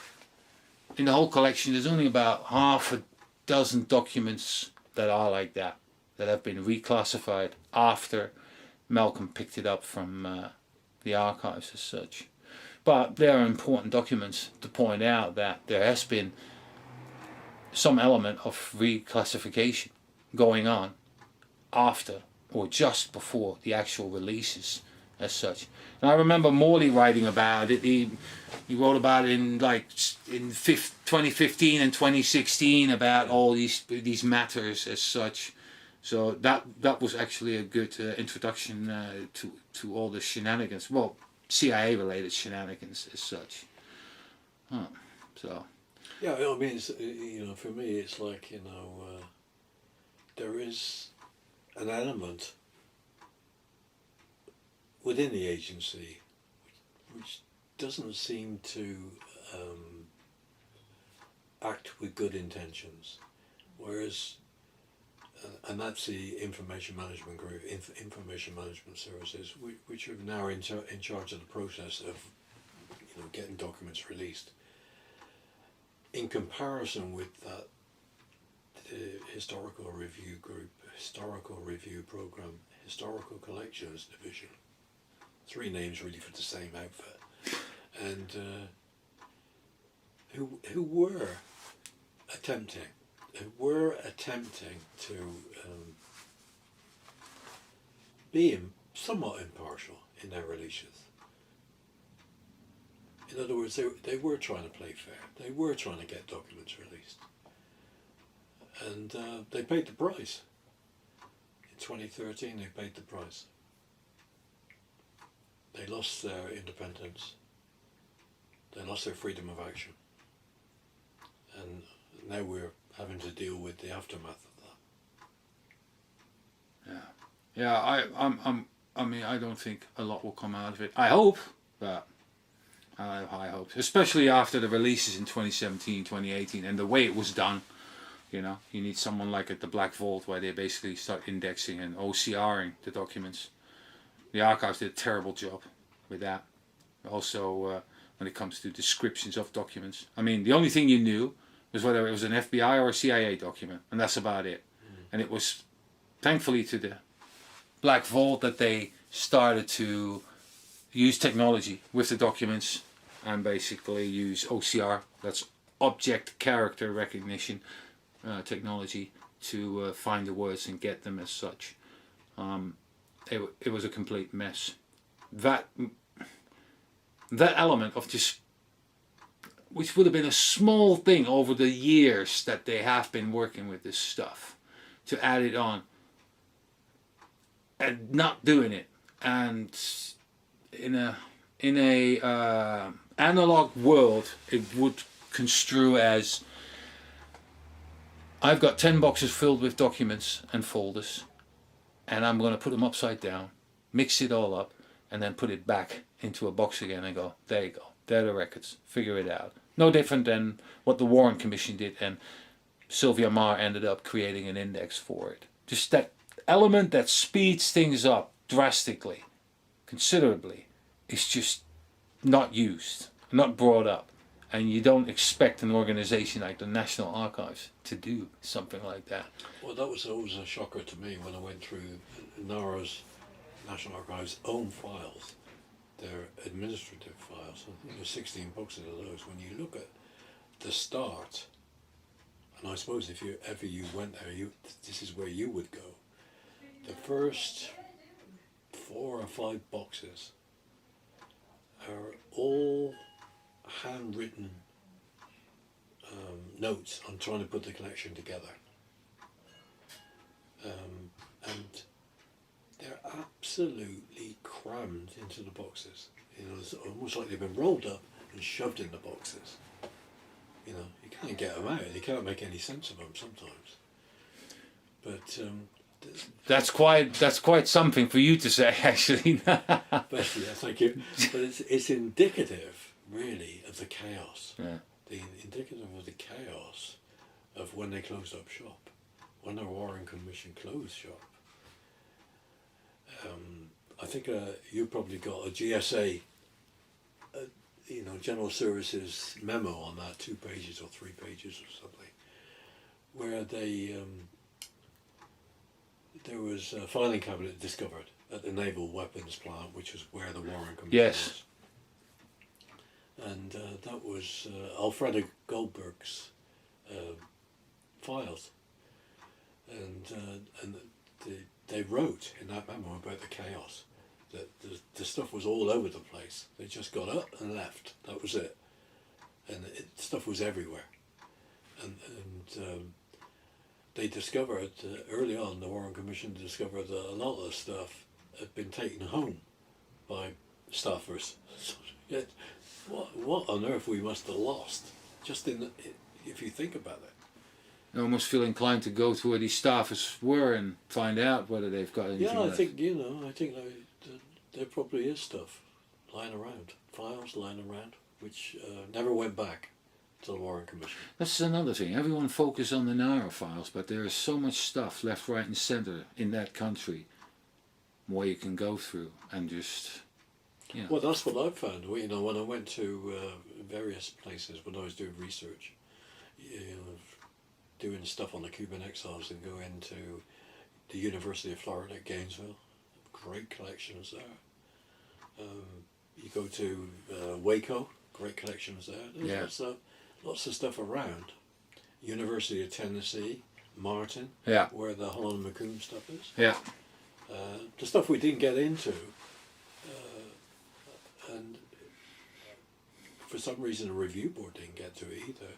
[SPEAKER 1] in the whole collection, there's only about half a dozen documents that are like that have been reclassified after Malcolm picked it up from the archives as such. But there are important documents to point out that there has been some element of reclassification going on after or just before the actual releases as such. And I remember Morley writing about it. He wrote about it in 2015 and 2016 about all these matters as such. So that was actually a good introduction to all the shenanigans. Well, CIA related shenanigans as such. So.
[SPEAKER 2] Yeah, I mean, it's, for me, it's like, there is an element within the agency which doesn't seem to act with good intentions, whereas, and that's the information management group, information management services, which are now in charge of the process of getting documents released. In comparison with that, the historical review group, historical review program, historical collections division, 3 names really for the same outfit, and who were attempting to be somewhat impartial in their releases. In other words, they were trying to play fair. They were trying to get documents released. And they paid the price. In 2013, they paid the price. They lost their independence. They lost their freedom of action. And now we're having to deal with the aftermath of that.
[SPEAKER 1] Yeah. I mean, I don't think a lot will come out of it. I hope, but I have high hopes, especially after the releases in 2017, 2018, and the way it was done. You need someone like at the Black Vault, where they basically start indexing and OCRing the documents. The archives did a terrible job with that. Also, when it comes to descriptions of documents, I mean, the only thing you knew was whether it was an FBI or a CIA document, and that's about it. And it was thankfully to the Black Vault that they started to use technology with the documents and basically use OCR, that's object character recognition technology, to find the words and get them as such. It was a complete mess. That element of just, which would have been a small thing over the years that they have been working with this stuff, to add it on and not doing it, and in a analog world, it would construe as, I've got 10 boxes filled with documents and folders, and I'm going to put them upside down, mix it all up, and then put it back into a box again and go, there you go, they're the records, figure it out. No different than what the Warren Commission did, and Sylvia Maher ended up creating an index for it. Just that element that speeds things up drastically, considerably, is just not used, not brought up. And you don't expect an organization like the National Archives to do something like that.
[SPEAKER 2] Well, that was always a shocker to me when I went through NARA's, National Archives' own files, their administrative files. I think there's 16 boxes of those. When you look at the start, and I suppose if you went there, this is where you would go. The first 4 or 5 boxes are all handwritten notes on trying to put the collection together, and they're absolutely crammed into the boxes. It's almost like they've been rolled up and shoved in the boxes. You can't get them out. You can't make any sense of them sometimes. But
[SPEAKER 1] that's quite something for you to say, actually.
[SPEAKER 2] But yeah, thank you. But it's indicative, really, of the chaos.
[SPEAKER 1] Yeah.
[SPEAKER 2] Indicative of the chaos of when they closed up shop, when the Warren Commission closed shop. I think you probably got a GSA, General Services memo on that, 2 pages or 3 pages or something, where there was a filing cabinet discovered at the Naval Weapons Plant, which was where the Warren Commission
[SPEAKER 1] Yes.
[SPEAKER 2] was. And that was Alfredo Goldberg's files. And they wrote in that memo about the chaos, that the stuff was all over the place. They just got up and left. That was it. And stuff was everywhere. And they discovered, early on, the Warren Commission discovered that a lot of the stuff had been taken home by staffers. So, what on earth we must have lost, just if you think about it.
[SPEAKER 1] I almost feel inclined to go to where these staffers were and find out whether they've got anything left.
[SPEAKER 2] I think there probably is stuff lying around, files lying around, which never went back to the Warren Commission.
[SPEAKER 1] That's another thing. Everyone focuses on the Nara files, but there is so much stuff left, right and centre in that country where you can go through and just,
[SPEAKER 2] Well, that's what I've found. When I went to various places when I was doing research, doing stuff on the Cuban exiles, and go into the University of Florida at Gainesville, great collections there. You go to Waco, great collections there. There's lots of stuff around. University of Tennessee, Martin, where the Holland McComb stuff is.
[SPEAKER 1] Yeah.
[SPEAKER 2] The stuff we didn't get into, and for some reason the review board didn't get to it either,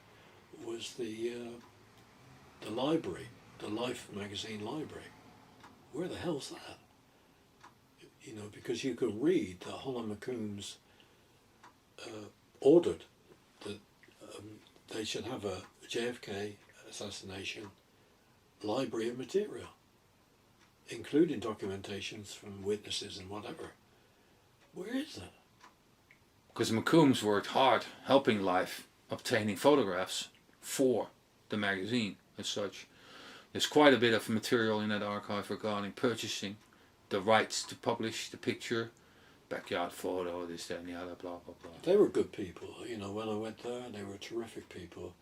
[SPEAKER 2] was the library, the Life magazine library. Where the hell's that? Because you can read that Holland McComb's ordered that they should have a JFK Assassination library of material, including documentations from witnesses and whatever. Where is that?
[SPEAKER 1] Because McCombs worked hard helping Life obtaining photographs for the magazine as such. There's quite a bit of material in that archive regarding purchasing the rights to publish the picture, backyard photo, this, that and the other, blah, blah, blah.
[SPEAKER 2] They were good people. When I went there, they were terrific people.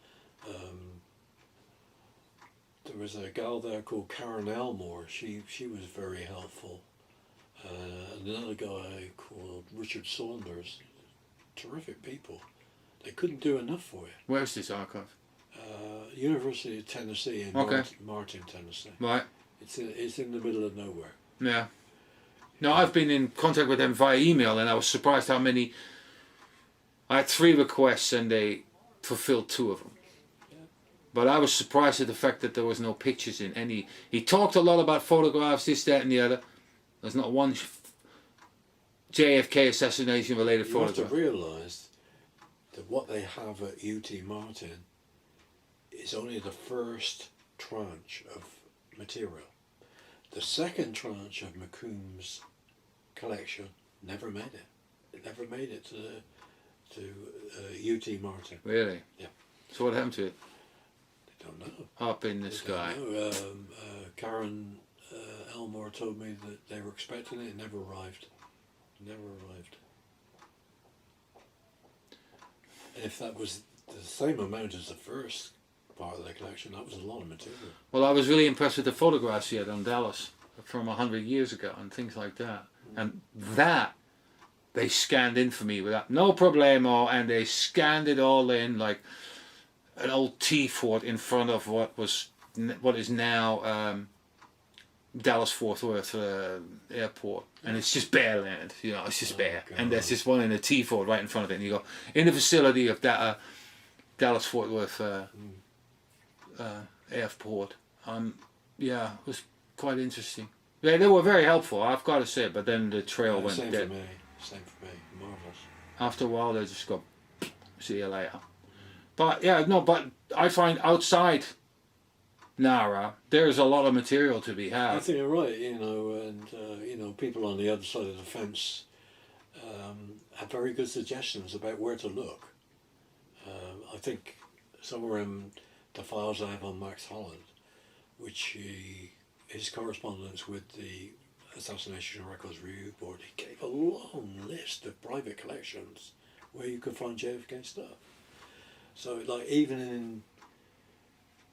[SPEAKER 2] There was a gal there called Karen Elmore. She was very helpful. And another guy called Richard Saunders. Terrific people. They couldn't do enough for you.
[SPEAKER 1] Where's this archive?
[SPEAKER 2] University of Tennessee in Martin, Tennessee.
[SPEAKER 1] Right.
[SPEAKER 2] It's in the middle of nowhere.
[SPEAKER 1] Yeah. No, I've been in contact with them via email, and I was surprised how many. I had 3 requests and they fulfilled 2 of them. Yeah. But I was surprised at the fact that there was no pictures in any. He talked a lot about photographs, this, that and the other. There's not one JFK assassination related photograph.
[SPEAKER 2] You have to realise that what they have at UT Martin is only the first tranche of material. The second tranche of McComb's collection never made it. It never made it to UT Martin.
[SPEAKER 1] Really?
[SPEAKER 2] Yeah.
[SPEAKER 1] So what happened to it?
[SPEAKER 2] I don't know.
[SPEAKER 1] Up in the sky.
[SPEAKER 2] Karen Elmore told me that they were expecting it. It never arrived. Never arrived. And if that was the same amount as the first part of the collection, that was a lot of material.
[SPEAKER 1] Well, I was really impressed with the photographs he had on Dallas from 100 years ago and things like that. And that they scanned in for me without no problemo, and they scanned it all in like an old tea fort in front of what is now Dallas Fort Worth airport, and it's just bare land, it's just bare. God. And there's this one in a tea fort right in front of it, and you go in the facility of that Dallas Fort Worth airport. Yeah, it was quite interesting. Yeah, they were very helpful, I've got to say, but then the trail went dead.
[SPEAKER 2] Same for me, marvellous.
[SPEAKER 1] After a while they just go, see you later. But yeah, no, but I find outside Nara, there's a lot of material to be had.
[SPEAKER 2] I think you're right, and people on the other side of the fence have very good suggestions about where to look. I think somewhere in the files I have on Max Holland, which his correspondence with the Assassination Records Review Board, he gave a long list of private collections where you could find JFK stuff. So like even in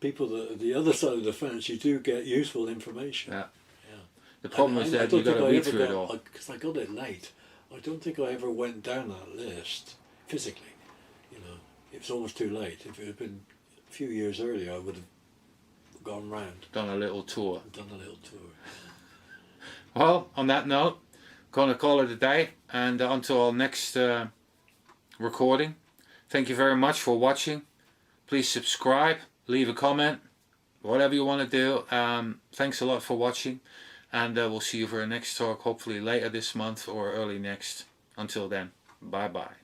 [SPEAKER 2] people that are the other side of the fence, you do get useful information.
[SPEAKER 1] Yeah.
[SPEAKER 2] Yeah.
[SPEAKER 1] The problem is that you've got to read through it all.
[SPEAKER 2] Because I got it late. I don't think I ever went down that list physically. You know, it's almost too late. If it had been a few years earlier, I would have gone round.
[SPEAKER 1] Done a little tour.
[SPEAKER 2] Done a little tour.
[SPEAKER 1] Well, on that note, gonna call it a day, and until our next recording, thank you very much for watching. Please subscribe, leave a comment, whatever you want to do. Thanks a lot for watching, and we'll see you for our next talk, hopefully later this month or early next. Until then, bye bye.